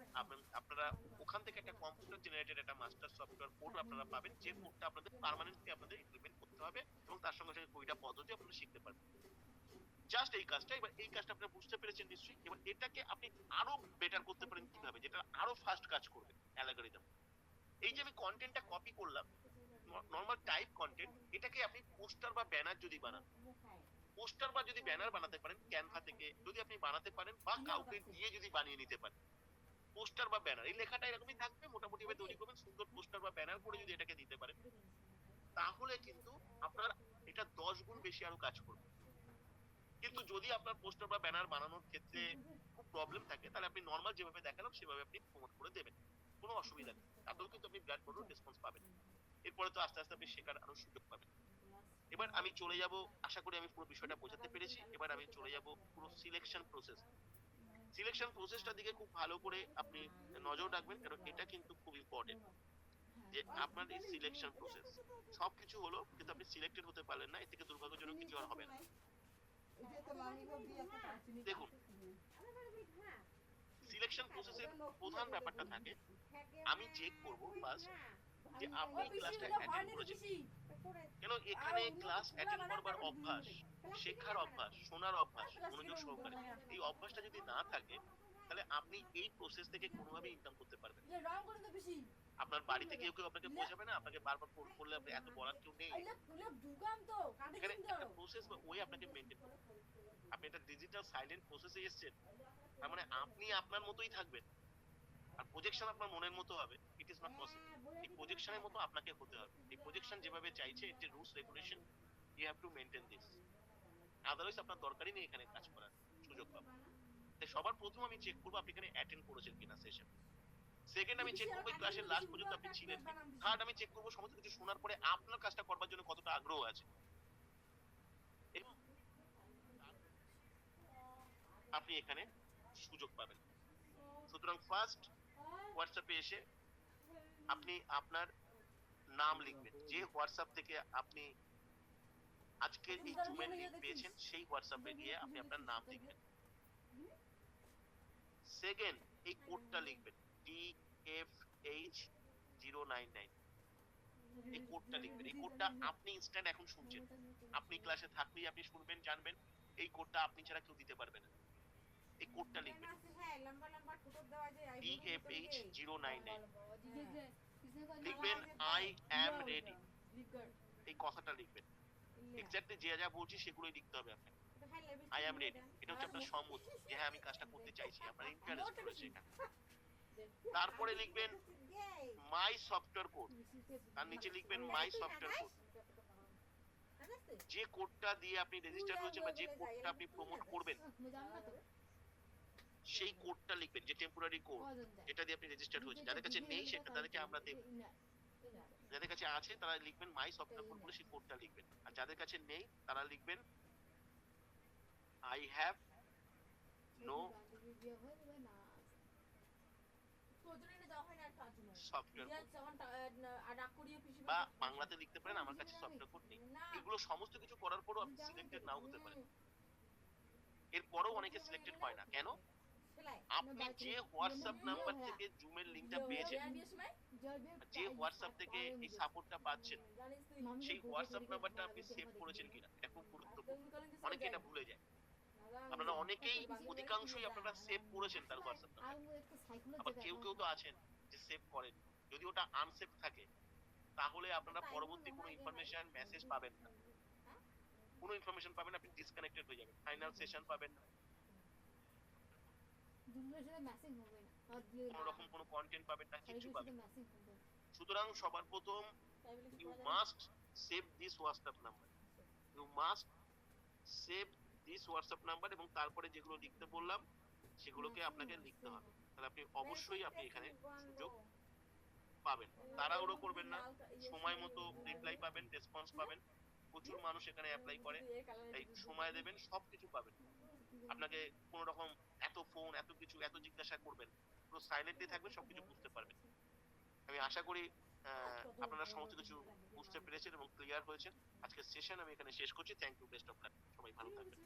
আপনারা ওখান থেকে একটা কম্পিউটার জেনারেটেড একটা মাস্টার সফটওয়্যার কোড আপনারা পাবেন, যে কোডটা আপনাদের পার্মানেন্টলি আপনাদের ইমপ্লিমেন্ট করতে হবে এবং তার সঙ্গে সঙ্গে কুড়িটা পদ্ধতি আপনারা শিখতে পারবেন। জাস্ট এই কাজটা। এবার এই কাজটা আপনারা বুঝতে পেরেছেন নিশ্চয়ই। এবার এটাকে আপনি আরো বেটার করতে পারেন কিভাবে, যেটা আরো ফাস্ট কাজ করবে অ্যালগরিদম। এই যে আমি কন্টেন্টটা কপি করলাম, নর্মাল টাইপ কন্টেন্ট, এটাকে আপনি পোস্টার বা ব্যানার যদি বানান, পোস্টার বা যদি ব্যানার বানাতে পারেন ক্যানভা থেকে, যদি আপনি বানাতে পারেন বা কাউকে দিয়ে যদি বানিয়ে নিতে পারেন, পোস্টার বা ব্যানার এই লেখাটা এরকমই থাকবে, মোটামুটি ভাবে তৈরি করবেন, সুন্দর পোস্টার বা ব্যানার করে যদি এটাকে দিতে পারেন, তাহলে কিন্তু আপনার এটা 10 গুণ বেশি আরো কাজ করবে। কিন্তু যদি আপনার পোস্টার বা ব্যানার বানানোর ক্ষেত্রে খুব প্রবলেম থাকে তাহলে আপনি নর্মাল যেভাবে দেখালাম সেভাবে আপনি প্রমোট করে দেবেন, কোনো অসুবিধা নেই, তাতেও কিন্তু আপনি বিরাট বড় রেসপন্স পাবেন। এরপরে তো আস্তে আস্তে আপনি শেখার আরো সুযোগ পাবেন। এবার আমি চলে যাব, আশা করি আমি পুরো বিষয়টা বোঝাতে পেরেছি। এবার আমি চলে যাব পুরো সিলেকশন প্রসেস। সিলেকশন প্রসেসটার দিকে খুব ভালো করে আপনি নজর রাখবেন, কারণ এটা কিন্তু খুব ইম্পর্টেন্ট যে আপনার এই সিলেকশন প্রসেস সবকিছু হলো কিন্তু আপনি সিলেক্টেড হতে পারলেন না, এর থেকে দুর্ভাগ্যজনক কিছু আর হবে না। দেখুন, সিলেকশন প্রসেসের প্রধান ব্যাপারটা থাকে, আমি চেক করব ফার্স্ট যে আপনি ক্লাসটা অ্যাটেন্ড করেছেন কি। কেন এখানে ক্লাস অ্যাটেন্ড করবার অভ্যাস, শেখার অভ্যাস, শোনার অভ্যাস, মনোযোগ সহকারে এই অভ্যাসটা যদি না থাকে তাহলে আপনি এই প্রসেস থেকে কোনোভাবে ইনকাম করতে পারবেন না। আপনার বাড়িতে কেউ কেউ আপনাকে বোঝাবে না, আপনাকে বারবার ফোন করলে আপনি এত বলার কেউ নেই। এখানে একটা প্রসেস বা ওয়ে আপনাকে মেনটেন করতে হবে। আপনি একটা ডিজিটাল সাইলেন্ট প্রসেসে এসেছেন, তার মানে আপনি আপনার মতোই থাকবেন আর প্রজেকশন আপনার মনের মতো হবে, ইট ইজ নট পসিবল। এই প্রজেকশনের মতো আপনাকে হতে হবে। এই প্রজেকশন যেভাবে চাইছে, এর যে rules regulation, you have to maintain this, otherwise আপনার দরকারই নেই এখানে কাজ করার সুযোগ পাবেন। তাই সবার প্রথম আমি চেক করবো আপনি এখানে অ্যাটেন্ড করেছেন কিনা সেশন। সেকেন্ড আমি চেক করবো ক্লাসের লাস্ট পর্যন্ত আপনি ছিলেন কি। থার্ড আমি চেক করবো সমস্ত কিছু শোনার পরে আপনার কাজটা করবার জন্য কতটা আগ্রহ আছে, এবং আপনি এখানে সুযোগ পাবেন। সুতরাং ফার্স্ট হোয়াটসঅ্যাপে এসে আপনি আপনার নাম লিখবেন, যে হোয়াটসঅ্যাপ থেকে আপনি আজকের এই জুমের লিংক পেয়েছেন সেই হোয়াটসঅ্যাপে গিয়ে আপনি আপনার নাম লিখবেন। সেকেন্ড, এই কোডটা লিখবেন DFH099, এই কোডটা লিখবেন। এই কোডটা আপনি ইনস্ট্যান্ট এখন শুনছেন, আপনি ক্লাসে থাকলেই আপনি শুনবেন, জানবেন। এই কোডটা আপনি ছাড়া কেউ দিতে পারবে না। এই কোডটা লিখবেন DFH099, লিখবেন আই অ্যাম রেডি, এই কথাটা লিখবেন। এক্স্যাক্টলি যে যা বলছি সেগুলোই লিখতে হবে আপনাকে। আই অ্যাম রেডি, এটা হচ্ছে আপনার সম্মতি যে হ্যাঁ আমি কাজটা করতে চাইছি, আপনার ইন্টারেস্ট রয়েছে এখানে। তারপরে লিখবেন মাই সফটওয়্যার কোড, তার নিচে লিখবেন মাই সফটওয়্যার কোড। যে কোডটা দিয়ে আপনি রেজিস্টার হয়েছে বা যে কোডটা আপনি প্রমোট করবেন সেই কোডটা লিখবেন, যে টেম্পোরারি কোড যেটা দিয়ে আপনি রেজিস্টার্ড হয়েছে। যাদের কাছে নেই সেটা তাদেরকে আমরা দেব, যাদের কাছে আছে তারা লিখবেন মাই সফটওয়্যার কোড বলে সেই কোডটা লিখবেন। আর যাদের কাছে নেই তারা লিখবেন I have no software code, বা বাংলাতে লিখতে পারেন আমার কাছে সফটওয়্যার কোড নেই। এগুলো সমস্ত কিছু করার পরও আপনি সিলেক্টেড নাও হতে পারেন। এরপরও অনেকে সিলেক্টেড হয় না কেন? আপনি যে হোয়াটসঅ্যাপ নাম্বার থেকে জুমের লিংকটা পেয়েছেন, যে হোয়াটসঅ্যাপ থেকে এই সাপোর্টটা পাচ্ছেন, সেই হোয়াটসঅ্যাপ নাম্বারটা আপনি সেভ করেছেন কিনা, এটা খুব গুরুত্বপূর্ণ। অনেকে এটা ভুলে যায়। আপনারা অনেকেই, অধিকাংশই আপনারা সেভ করেছেন তার হোয়াটসঅ্যাপ নাম্বার, আবার কেউ কেউ তো আছেন যে সেভ করেন। যদি ওটা আনসেভ থাকে তাহলে আপনারা পরবর্তী কোনো ইনফরমেশন মেসেজ পাবেন না, কোনো ইনফরমেশন পাবেন না, আপনি ডিসকানেক্টেড হয়ে যাবেন, ফাইনাল সেশন পাবেন না, কোনো রকম কোনো কন্টেন্ট পাবেন না, কিছু পাবেন না। সুতরাং সবার প্রথম you must save this WhatsApp number, you must save this WhatsApp number, এবং তারপরে যেগুলো লিখতে বললাম সেগুলোকে আপনাকে লিখতে হবে। তাহলে আপনি অবশ্যই আপনি এখানে সুযোগ পাবেন। তাড়াহুড়ো করবেন না, সময় মতো রিপ্লাই পাবেন, রেসপন্স পাবেন। প্রচুর মানুষ এখানে অ্যাপ্লাই করে, তাই সময় দেবেন, সবকিছু পাবেন। আপনাকে কোনো রকম এত ফোন, এত কিছু, এত জিজ্ঞাসা করবেন, পুরো সাইলেন্টলি থাকবেন, সবকিছু বুঝতে পারবেন। আমি আশা করি আপনারা সমস্ত কিছু বুঝতে পেরেছেন এবং ক্লিয়ার হয়েছেন। আজকের সেশন আমি এখানে শেষ করছি। Thank you, best of luck, সবাই ভালো থাকবেন।